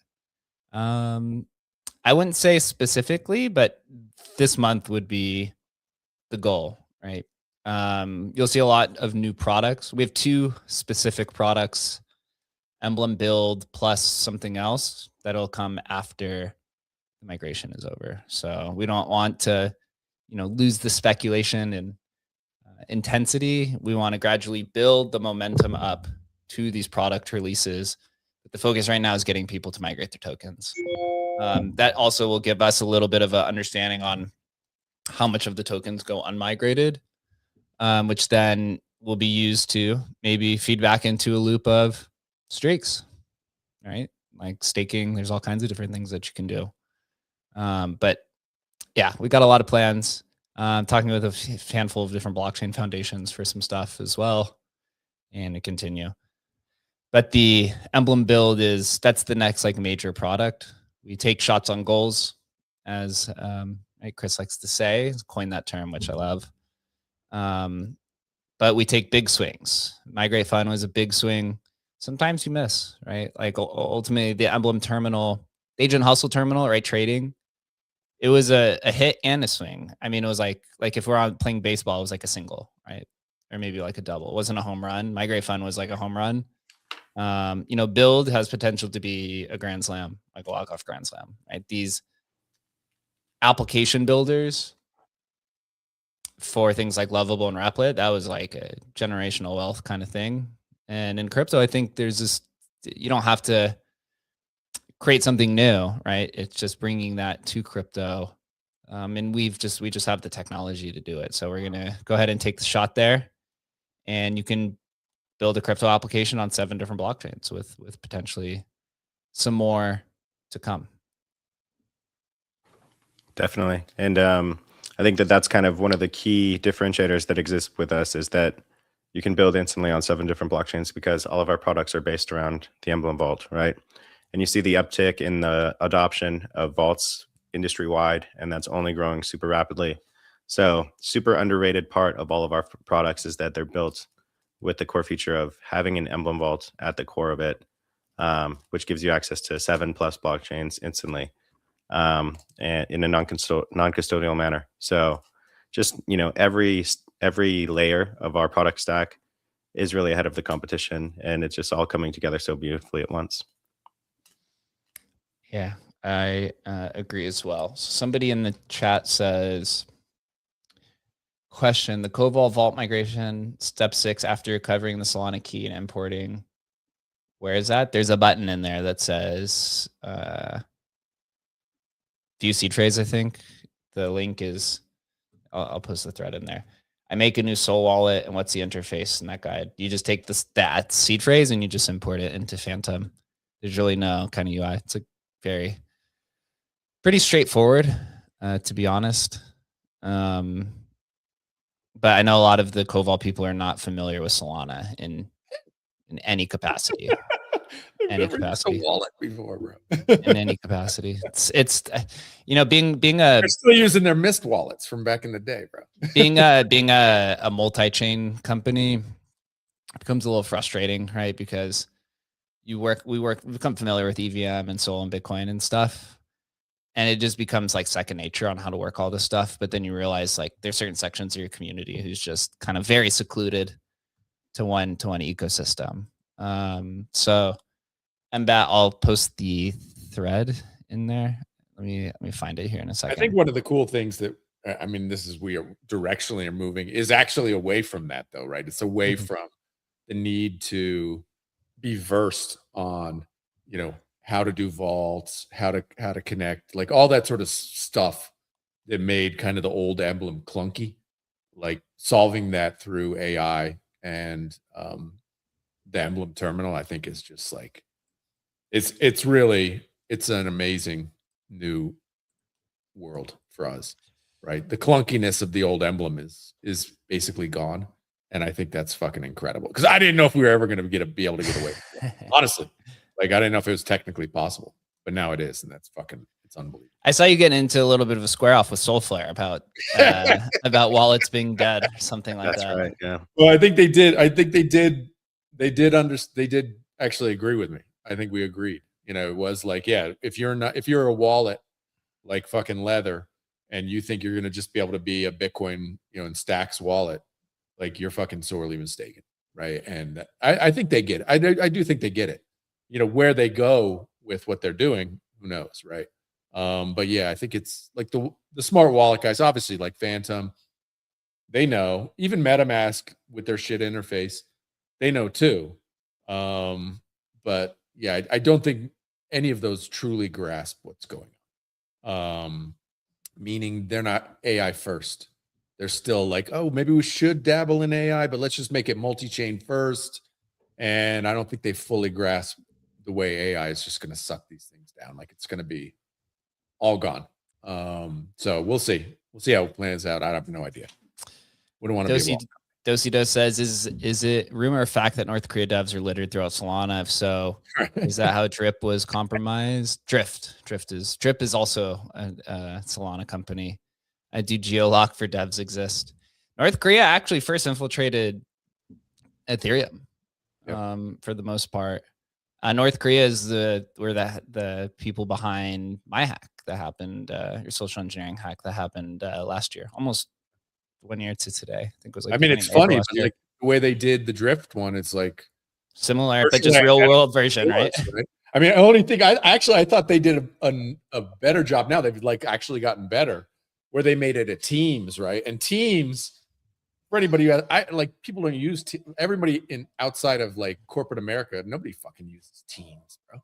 I wouldn't say specifically, but this month would be the goal, right? You'll see a lot of new products. We have 2 specific products, Emblem Build plus something else that'll come after the migration is over. So we don't want to, lose the speculation and intensity. We want to gradually build the momentum up to these product releases. But the focus right now is getting people to migrate their tokens. That also will give us a little bit of an understanding on how much of the tokens go unmigrated, which then will be used to maybe feed back into a loop of streaks, right? Like staking. There's all kinds of different things that you can do. But yeah, we got a lot of plans. Talking with a handful of different blockchain foundations for some stuff as well, and to continue. But the Emblem Build that's the next like major product. We take shots on goals, as Chris likes to say, coined that term, which I love. But we take big swings. Migrate Fund was a big swing. Sometimes you miss, right? Like ultimately the Emblem terminal, Agent Hustle terminal, right? Trading. It was a hit and a swing. I mean, it was like if we're on playing baseball, it was like a single, right? Or maybe like a double. It wasn't a home run. Migrate Fund was like a home run. Build has potential to be a grand slam, like a walk-off grand slam, right? These application builders for things like Lovable and Replit, that was like a generational wealth kind of thing. And in crypto, I think there's this, you don't have to create something new, right? It's just bringing that to crypto. And we just have the technology to do it. So we're going to go ahead and take the shot there, and you can build a crypto application on 7 different blockchains with potentially some more to come. Definitely. And I think that's kind of one of the key differentiators that exist with us, is that you can build instantly on 7 different blockchains because all of our products are based around the Emblem Vault, right? And you see the uptick in the adoption of vaults industry-wide, and that's only growing super rapidly. So super underrated part of all of our products is that they're built with the core feature of having an Emblem Vault at the core of it, which gives you access to 7+ blockchains instantly, and in a non-custodial manner. So just, every layer of our product stack is really ahead of the competition, and it's just all coming together so beautifully at once. Yeah. I agree as well. So somebody in the chat says, question, the Cobol Vault migration, step 6, after recovering the Solana key and importing. Where is that? There's a button in there that says view seed phrase, I think. The link is, I'll post the thread in there. I make a new Sol wallet, and what's the interface in that guide? You just take that seed phrase and you just import it into Phantom. There's really no kind of UI. It's a pretty straightforward, to be honest. But I know a lot of the Koval people are not familiar with Solana in any capacity. I've Any never used capacity. a wallet before, bro. In any capacity. It's being a They're still using their Mist wallets from back in the day, bro. being a multi-chain company becomes a little frustrating, right? Because we become familiar with EVM and Sol and Bitcoin and stuff. And it just becomes like second nature on how to work all this stuff. But then you realize like there's certain sections of your community who's just kind of very secluded to one ecosystem. So Mbat, I'll post the thread in there. Let me find it here in a second. I think one of the cool things that this is we are directionally are moving is actually away from that though, right? It's away from the need to be versed on, how to do vaults, how to connect, like all that sort of stuff that made kind of the old Emblem clunky, like solving that through AI and the Emblem terminal, I think is just like, it's an amazing new world for us, right? The clunkiness of the old Emblem is basically gone. And I think that's fucking incredible. Because I didn't know if we were ever going to be able to get away with it. Honestly. Like, I didn't know if it was technically possible, but now it is, and it's unbelievable. I saw you getting into a little bit of a square off with Soulflare about wallets being dead or something like that. That's right. Yeah. Well, I think they did. They did actually agree with me. I think we agreed. It was like, yeah, if you're a wallet like fucking Leather, and you think you're gonna just be able to be a Bitcoin, and Stacks wallet, like you're fucking sorely mistaken, right? And I think they get it. I do think they get it. Where they go with what they're doing, who knows, right? But yeah, I think it's like the smart wallet guys, obviously like Phantom, they know. Even MetaMask with their shit interface, they know too. But yeah, I don't think any of those truly grasp what's going on. Meaning they're not AI first. They're still like, oh, maybe we should dabble in AI, but let's just make it multi-chain first. And I don't think they fully grasp the way AI is just going to suck these things down. Like it's going to be all gone. So we'll see. We'll see how it plans out. I have no idea. Wouldn't want to be. Dosido says, is it rumor or fact that North Korea devs are littered throughout Solana? If so, is that how Drip was compromised? Drip is also a Solana company. Do geolock for devs exist? North Korea actually first infiltrated Ethereum. For the most part. North Korea is where the people behind my hack that happened, your social engineering hack that happened last year, almost 1 year to today. I think it was like. It's funny, but like the way they did the Drift one, it's like similar, but just real world version, right? I only think I thought they did a better job. Now they've like actually gotten better, where they made it a Teams, right? And Teams. For anybody who people don't use everybody outside of like corporate America, nobody fucking uses Teams, bro.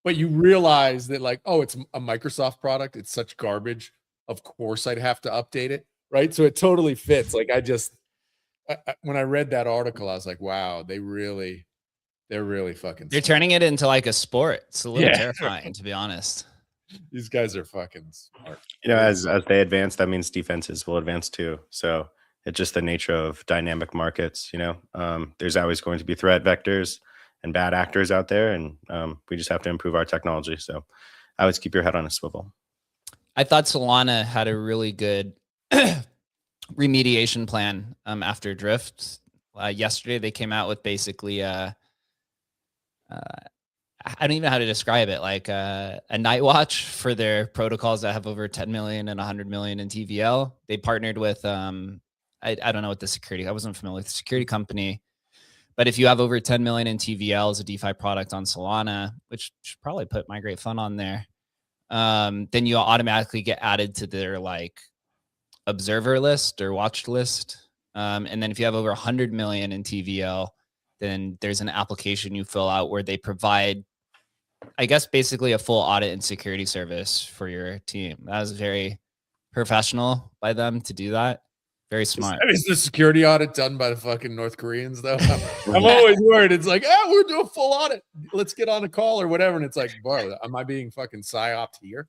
But you realize that like, oh, it's a Microsoft product. It's such garbage. Of course, I'd have to update it, right? So it totally fits. Like when I read that article, I was like, wow, they're really fucking. They're turning it into like a sport. It's a little terrifying, to be honest. These guys are fucking smart. As they advance, that means defenses will advance too. So. It's just the nature of dynamic markets, there's always going to be threat vectors and bad actors out there. And we just have to improve our technology. So I would keep your head on a swivel. I thought Solana had a really good remediation plan after Drift. Yesterday, they came out with basically I don't even know how to describe it, like a night watch for their protocols that have over 10 million and 100 million in TVL. They partnered with I don't know what the security, I wasn't familiar with the security company, but if you have over 10 million in TVL as a DeFi product on Solana, which should probably put Migrate Fund on there, then you automatically get added to their like observer list or watch list. And then if you have over 100 million in TVL, then there's an application you fill out where they provide, I guess, basically a full audit and security service for your team. That was very professional by them to do that. Very smart. Is the security audit done by the fucking North Koreans though? I'm always worried. It's like, we're doing full audit. Let's get on a call or whatever. And it's like, bro, am I being fucking psyoped here?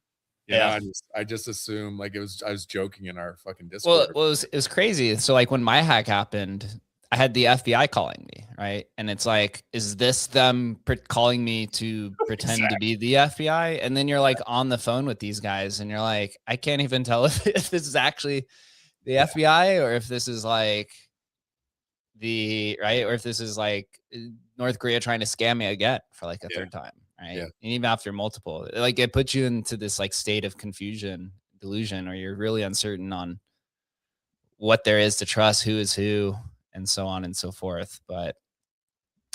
You know, I just assume like I was joking in our fucking Discord. Well, it was crazy. So like when my hack happened, I had the FBI calling me, right? And it's like, is this them calling me to pretend to be the FBI? And then you're like on the phone with these guys and you're like, I can't even tell if this is actually the FBI or if this is like or if this is like North Korea trying to scam me again for like a third time, right? Yeah. And even after multiple, like it puts you into this like state of delusion, or you're really uncertain on what there is to trust, who is who, and so on and so forth. But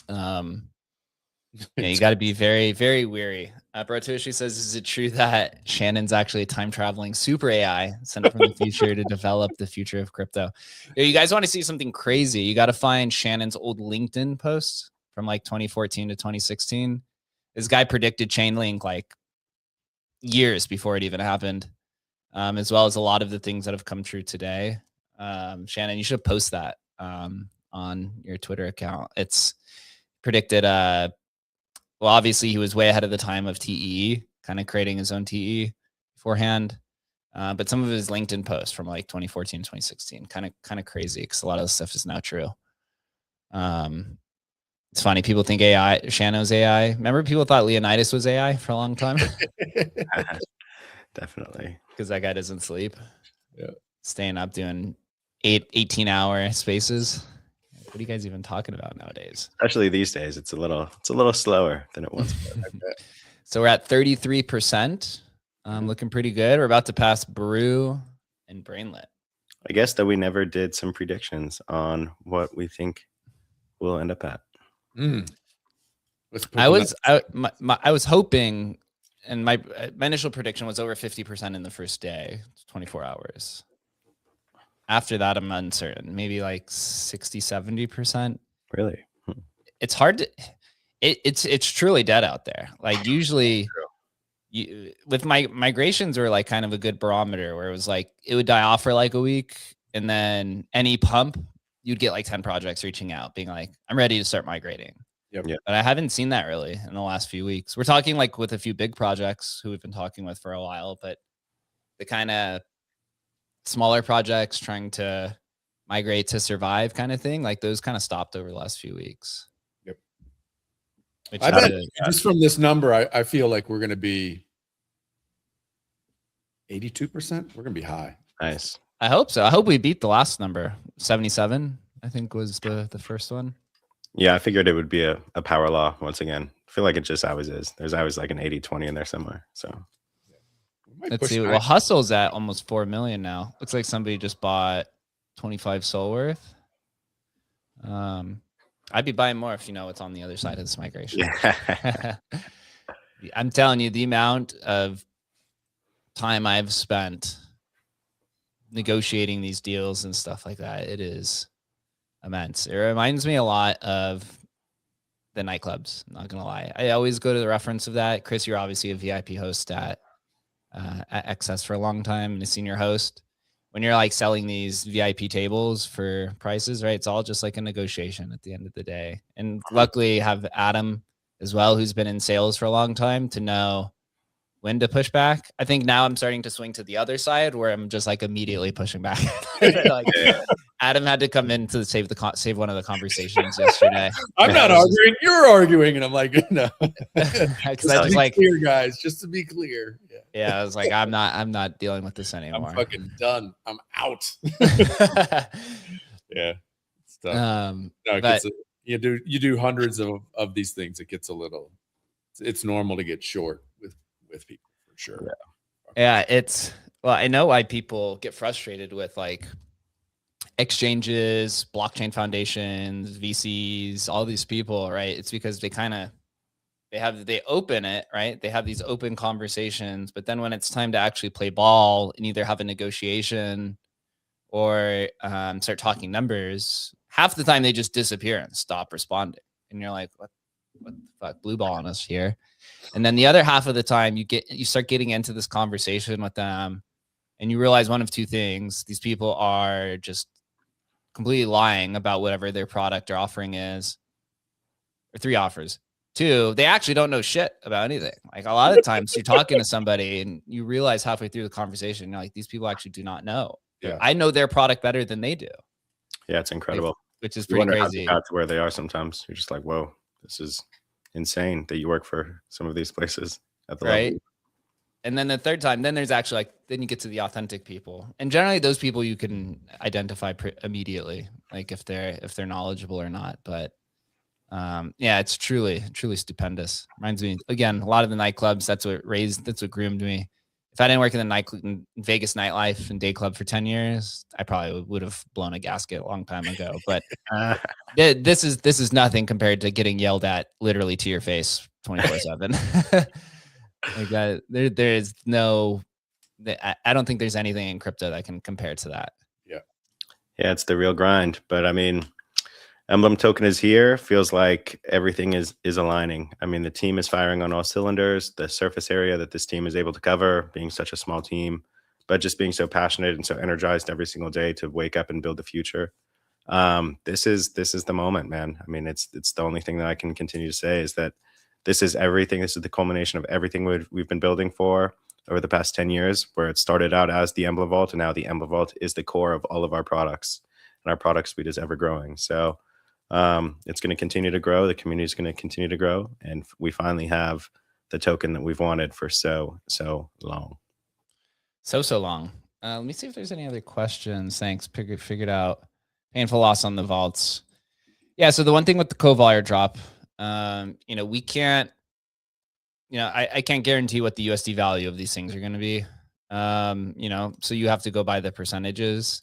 yeah, you got to be very, very wary. Brotoshi says, is it true that Shannon's actually a time traveling super AI sent from the future to develop the future of crypto? You guys want to see something crazy? You got to find Shannon's old LinkedIn post from like 2014 to 2016. This guy predicted Chainlink like years before it even happened, as well as a lot of the things that have come true today. Shannon, you should post that on your Twitter account. It's predicted well, obviously he was way ahead of the time of TEE, kind of creating his own TE beforehand. But some of his LinkedIn posts from like 2014, 2016, kind of crazy because a lot of the stuff is now true. It's funny. People think Shannon's AI. Remember people thought Leonidas was AI for a long time? Definitely. Because that guy doesn't sleep. Yeah. Staying up doing 18-hour spaces. What are you guys even talking about nowadays? Especially these days, it's a little slower than it once was. So we're at 33%. Looking pretty good. We're about to pass Brew and Brainlet. I guess that we never did some predictions on what we think we'll end up at. I was hoping, and my initial prediction was over 50% in the first day, 24 hours. After that, I'm uncertain. Maybe like 60, 70%. Really? It's hard to. It's truly dead out there. Like usually, with my migrations were like kind of a good barometer where it was like it would die off for like a week, and then any pump, you'd get like 10 projects reaching out, being like, "I'm ready to start migrating." Yep. But I haven't seen that really in the last few weeks. We're talking like with a few big projects who we've been talking with for a while, but the kind of smaller projects trying to migrate to survive kind of thing, like those kind of stopped over the last few weeks. Yep. I bet just from this number, I feel like we're going to be 82%. We're going to be high. Nice. I hope so. I hope we beat the last number. 77, I think was the first one. Yeah, I figured it would be a power law once again. I feel like it just always is. There's always like an 80-20 in there somewhere. So let's see. Well, Hustle's at almost 4 million now. Looks like somebody just bought 25 soul worth. I'd be buying more if you know what's on the other side of this migration. yeah. I'm telling you, the amount of time I've spent negotiating these deals and stuff like that, it is immense. It reminds me a lot of the nightclubs. I'm not gonna lie. I always go to the reference of that. Chris, you're obviously a VIP host at XS for a long time and a senior host. When you're like selling these VIP tables for prices, right? It's all just like a negotiation at the end of the day. And luckily have Adam as well, who's been in sales for a long time, to know when to push back. I think now I'm starting to swing to the other side where I'm just like immediately pushing back. Like, Adam had to come in to save one of the conversations yesterday. I'm not arguing. You're arguing, and I'm like, no. Because I just like clear, guys. Just to be clear. Yeah, I was like, I'm not dealing with this anymore. I'm fucking done. I'm out. Yeah. No, but you do hundreds of these things. It gets a little. It's normal to get short with people for sure. Yeah, I know why people get frustrated with like exchanges, blockchain foundations, VCs, all these people, right? It's because they they open it, right? They have these open conversations, but then when it's time to actually play ball and either have a negotiation or start talking numbers, half the time they just disappear and stop responding. And you're like, what the fuck, blue ball on us here. And then the other half of the time you start getting into this conversation with them and you realize one of two things. These people are just completely lying about whatever their product or offering is, or three offers. Two, they actually don't know shit about anything. Like a lot of times you're talking to somebody and you realize halfway through the conversation, you're like, these people actually do not know. Yeah. I know their product better than they do. Yeah, it's incredible. Which is You pretty wonder how crazy. they got to where they are sometimes. You're just like, whoa, this is insane that you work for some of these places at the Right. level. And then the third time, then there's actually like, then you get to the authentic people. And generally those people you can identify immediately, like if they're knowledgeable or not. But yeah, it's truly stupendous. Reminds me again, a lot of the nightclubs. That's what groomed me. If I didn't work in the in Vegas nightlife and day club for 10 years, I probably would have blown a gasket a long time ago. But this is nothing compared to getting yelled at literally to your face 24/7. Like that, there is no. I don't think there's anything in crypto that can compare to that. Yeah, it's the real grind. But I mean, Emblem token is here. Feels like everything is aligning. I mean, the team is firing on all cylinders. The surface area that this team is able to cover, being such a small team, but just being so passionate and so energized every single day to wake up and build the future. This is the moment, man. I mean, it's the only thing that I can continue to say is that this is everything. This is the culmination of everything we've been building for over the past 10 years, where it started out as the Emblem Vault, and now the Emblem Vault is the core of all of our products, and our product suite is ever growing. So it's going to continue to grow. The community is going to continue to grow, and we finally have the token that we've wanted for so long. So long. Let me see if there's any other questions. Thanks. Figured out painful loss on the vaults. Yeah. So the one thing with the Koval airdrop, we can't, I can't guarantee what the USD value of these things are going to be. So you have to go by the percentages.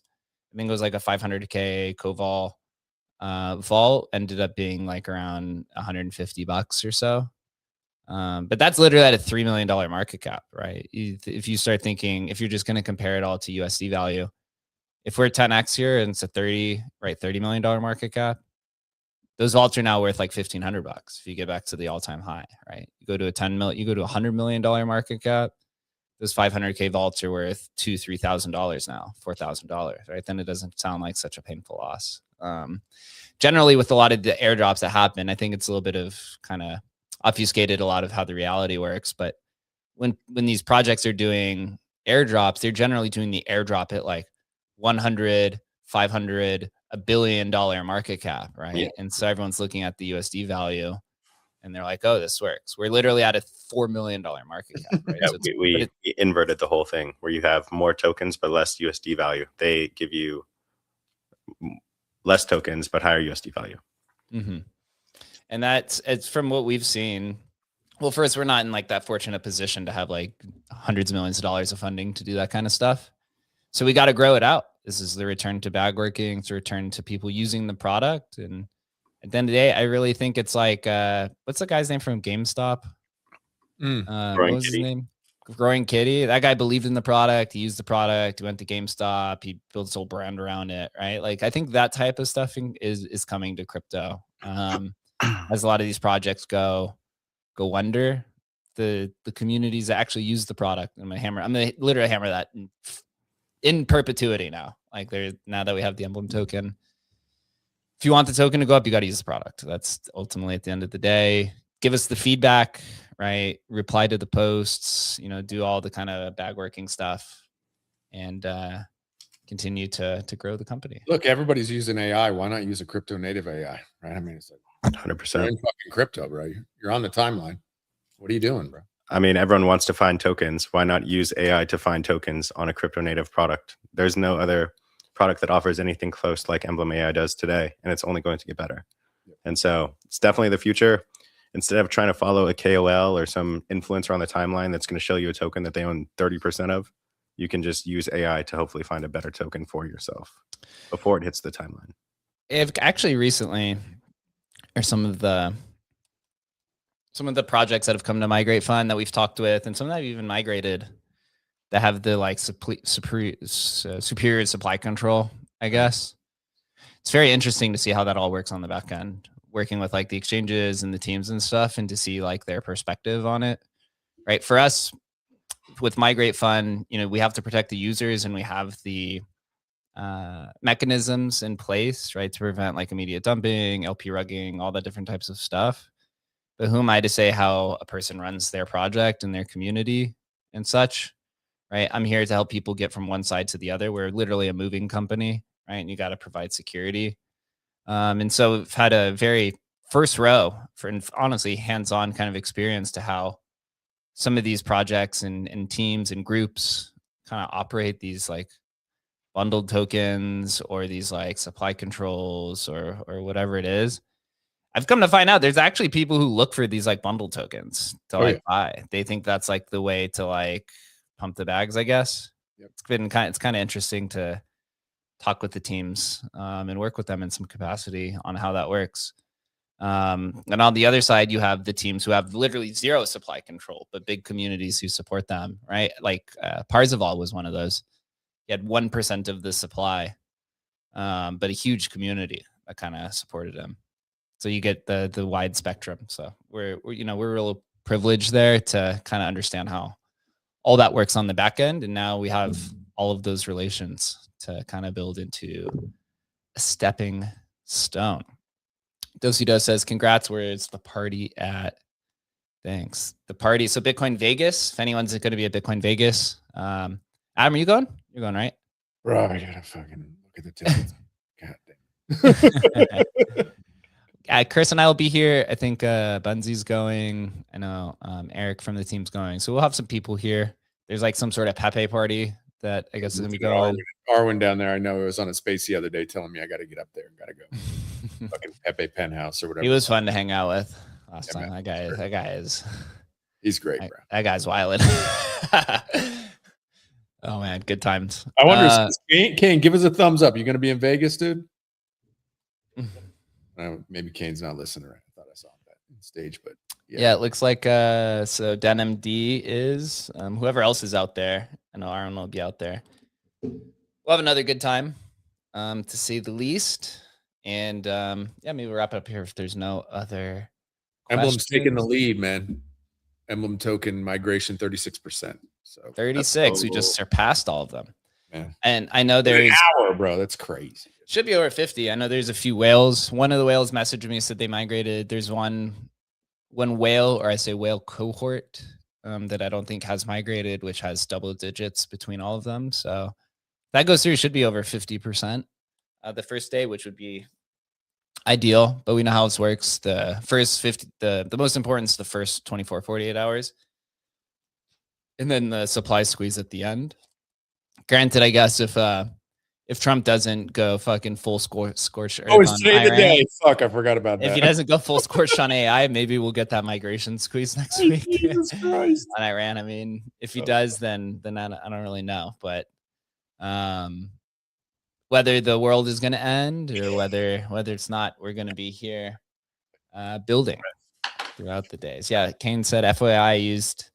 I think it was like a 500K Koval vault ended up being like around $150 or so. But that's literally at a $3 million market cap, right? If you start thinking, if you're just going to compare it all to USD value, if we're 10x here and it's a $30 million market cap, those vaults are now worth like $1,500 if you get back to the all-time high, right? You go to a $100 million market cap, those 500K vaults are worth $2,000-$3,000 now, $4,000, right? Then it doesn't sound like such a painful loss. Generally, with a lot of the airdrops that happen, I think it's a little bit of kind of obfuscated a lot of how the reality works. But when these projects are doing airdrops, they're generally doing the airdrop at like 100, 500, $1 billion market cap, right? Yeah. And so everyone's looking at the USD value and they're like, oh, this works. We're literally at a $4 million market cap, right? Yeah, so we inverted the whole thing where you have more tokens but less USD value. They give you less tokens but higher USD value. Mm-hmm. And it's from what we've seen. Well, first, we're not in like that fortunate position to have like hundreds of millions of dollars of funding to do that kind of stuff. So we got to grow it out. This is the return to bag working. It's a return to people using the product. And at the end of the day, I really think it's like, what's the guy's name from GameStop? What was his name? Growing Kitty. That guy believed in the product. He used the product. He went to GameStop. He built his whole brand around it, right? Like I think that type of stuff is coming to crypto. As a lot of these projects go under, the communities that actually use the product. I'm gonna literally hammer that in perpetuity now. Like now that we have the Emblem token, if you want the token to go up, you got to use the product. That's ultimately at the end of the day. Give us the feedback, right? Reply to the posts, do all the kind of bag working stuff, and continue to grow the company. Look, everybody's using AI. Why not use a crypto native AI, right? I mean, it's like 100%. You're in fucking crypto, bro. You're on the timeline. What are you doing, bro? I mean, everyone wants to find tokens. Why not use AI to find tokens on a crypto native product? There's no other product that offers anything close like Emblem AI does today, and it's only going to get better. Yep. And so it's definitely the future. Instead of trying to follow a KOL or some influencer on the timeline that's going to show you a token that they own 30% of, you can just use AI to hopefully find a better token for yourself before it hits the timeline. If actually recently, or some of the some of the projects that have come to Migrate Fund that we've talked with, and some that have even migrated that have the like superior supply control, I guess. It's very interesting to see how that all works on the back end, working with like the exchanges and the teams and stuff, and to see like their perspective on it. Right. For us with Migrate Fund, you know, we have to protect the users, and we have the mechanisms in place, right, to prevent like immediate dumping, LP rugging, all the different types of stuff. But who am I to say how a person runs their project and their community and such, right? I'm here to help people get from one side to the other. We're literally a moving company, right? And you got to provide security. And so we've had a very first row for, and honestly, hands-on kind of experience to how some of these projects and teams and groups kind of operate these like bundled tokens or these like supply controls or whatever it is. I've come to find out there's actually people who look for these like bundled tokens to buy. They think that's like the way to like pump the bags, I guess. Yep. It's kind of interesting to talk with the teams and work with them in some capacity on how that works. And on the other side, you have the teams who have literally zero supply control, but big communities who support them, right? Like Parzival was one of those. He had 1% of the supply, but a huge community that kind of supported him. So you get the wide spectrum. So we're real privileged there to kind of understand how all that works on the back end. And now we have all of those relations to kind of build into a stepping stone. Dosido says, congrats, where's the party at? Thanks. The party. So Bitcoin Vegas, if anyone's going to be at Bitcoin Vegas. Adam, are you going? You're going, right? Bro, I gotta fucking look at the tickets. God damn. Chris and I will be here. I think Bunzy's going. I know Eric from the team's going. So we'll have some people here. There's like some sort of Pepe party that I guess is going to be going. Arwin down there, I know it was on a space the other day telling me I got to get up there and got to go. Fucking Pepe Penthouse or whatever. He was fun to hang out with last time. Man, that guy is. He's great, bro. That guy's wild. Oh man, good times. I wonder, Kane, give us a thumbs up. You going to be in Vegas, dude? Maybe Kane's not listening. Right? I thought I saw him on stage, but yeah, it looks like so Denim D is whoever else is out there. I know Aaron will be out there. We'll have another good time, to say the least. And maybe we'll wrap it up here if there's no other Emblem's taking the lead, man. Emblem token migration 36%. So 36. We just surpassed all of them. Man. And I know there's an hour, bro. That's crazy. Should be over 50. I know there's a few whales. One of the whales messaged me, said they migrated. There's one whale, or I say whale cohort, that I don't think has migrated, which has double digits between all of them. So if that goes through, should be over 50% the first day, which would be ideal. But we know how this works. The first 50, the most important is the first 24, 48 hours. And then the supply squeeze at the end. Granted, I guess if Trump doesn't go fucking full scorched earth, it's today the day. Fuck, I forgot about that. If he doesn't go full scorched on AI, maybe we'll get that migration squeeze next week. Jesus Christ. On Iran. I mean, if he does, then I don't really know. But whether the world is going to end or whether it's not, we're going to be here building throughout the days. Yeah, Kane said FYI used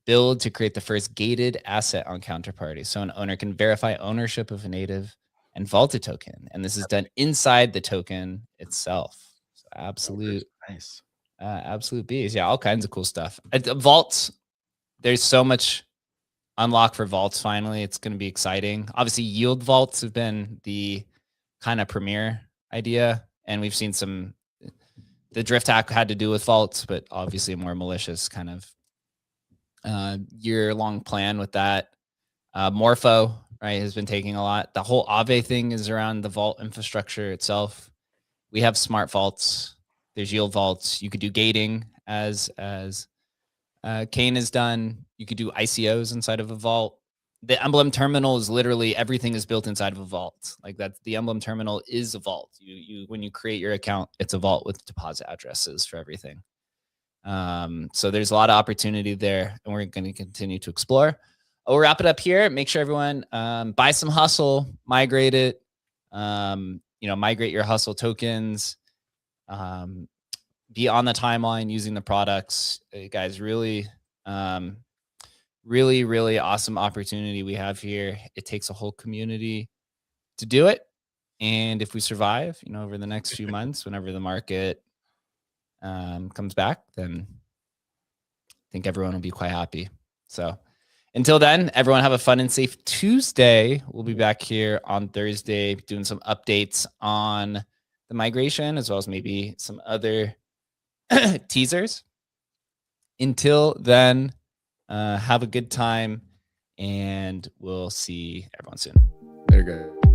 build to create the first gated asset on Counterparty. So an owner can verify ownership of a native and vault a token. And this is done inside the token itself. So absolute bees. Yeah, all kinds of cool stuff. Vaults, there's so much unlock for vaults finally. It's going to be exciting. Obviously, yield vaults have been the kind of premier idea. And we've seen the drift hack had to do with vaults, but obviously a more malicious kind of year-long plan with that. Morpho, right, has been taking a lot. The whole Aave thing is around the vault infrastructure itself. We have smart vaults. There's yield vaults. You could do gating as Kane has done. You could do ICOs inside of a vault. The Emblem terminal is literally everything is built inside of a vault. Like that, the Emblem terminal is a vault. You when you create your account, it's a vault with deposit addresses for everything. So there's a lot of opportunity there, and we're going to continue to explore. We'll wrap it up here. Make sure everyone buy some Hustle, migrate it. Migrate your Hustle tokens. be on the timeline using the products. Guys, really, really, really awesome opportunity we have here. It takes a whole community to do it. And if we survive, you know, over the next few months, whenever the market comes back, then I think everyone will be quite happy. So until then, everyone have a fun and safe Tuesday. We'll be back here on Thursday doing some updates on the migration, as well as maybe some other teasers. Until then, have a good time, and we'll see everyone soon. There you go.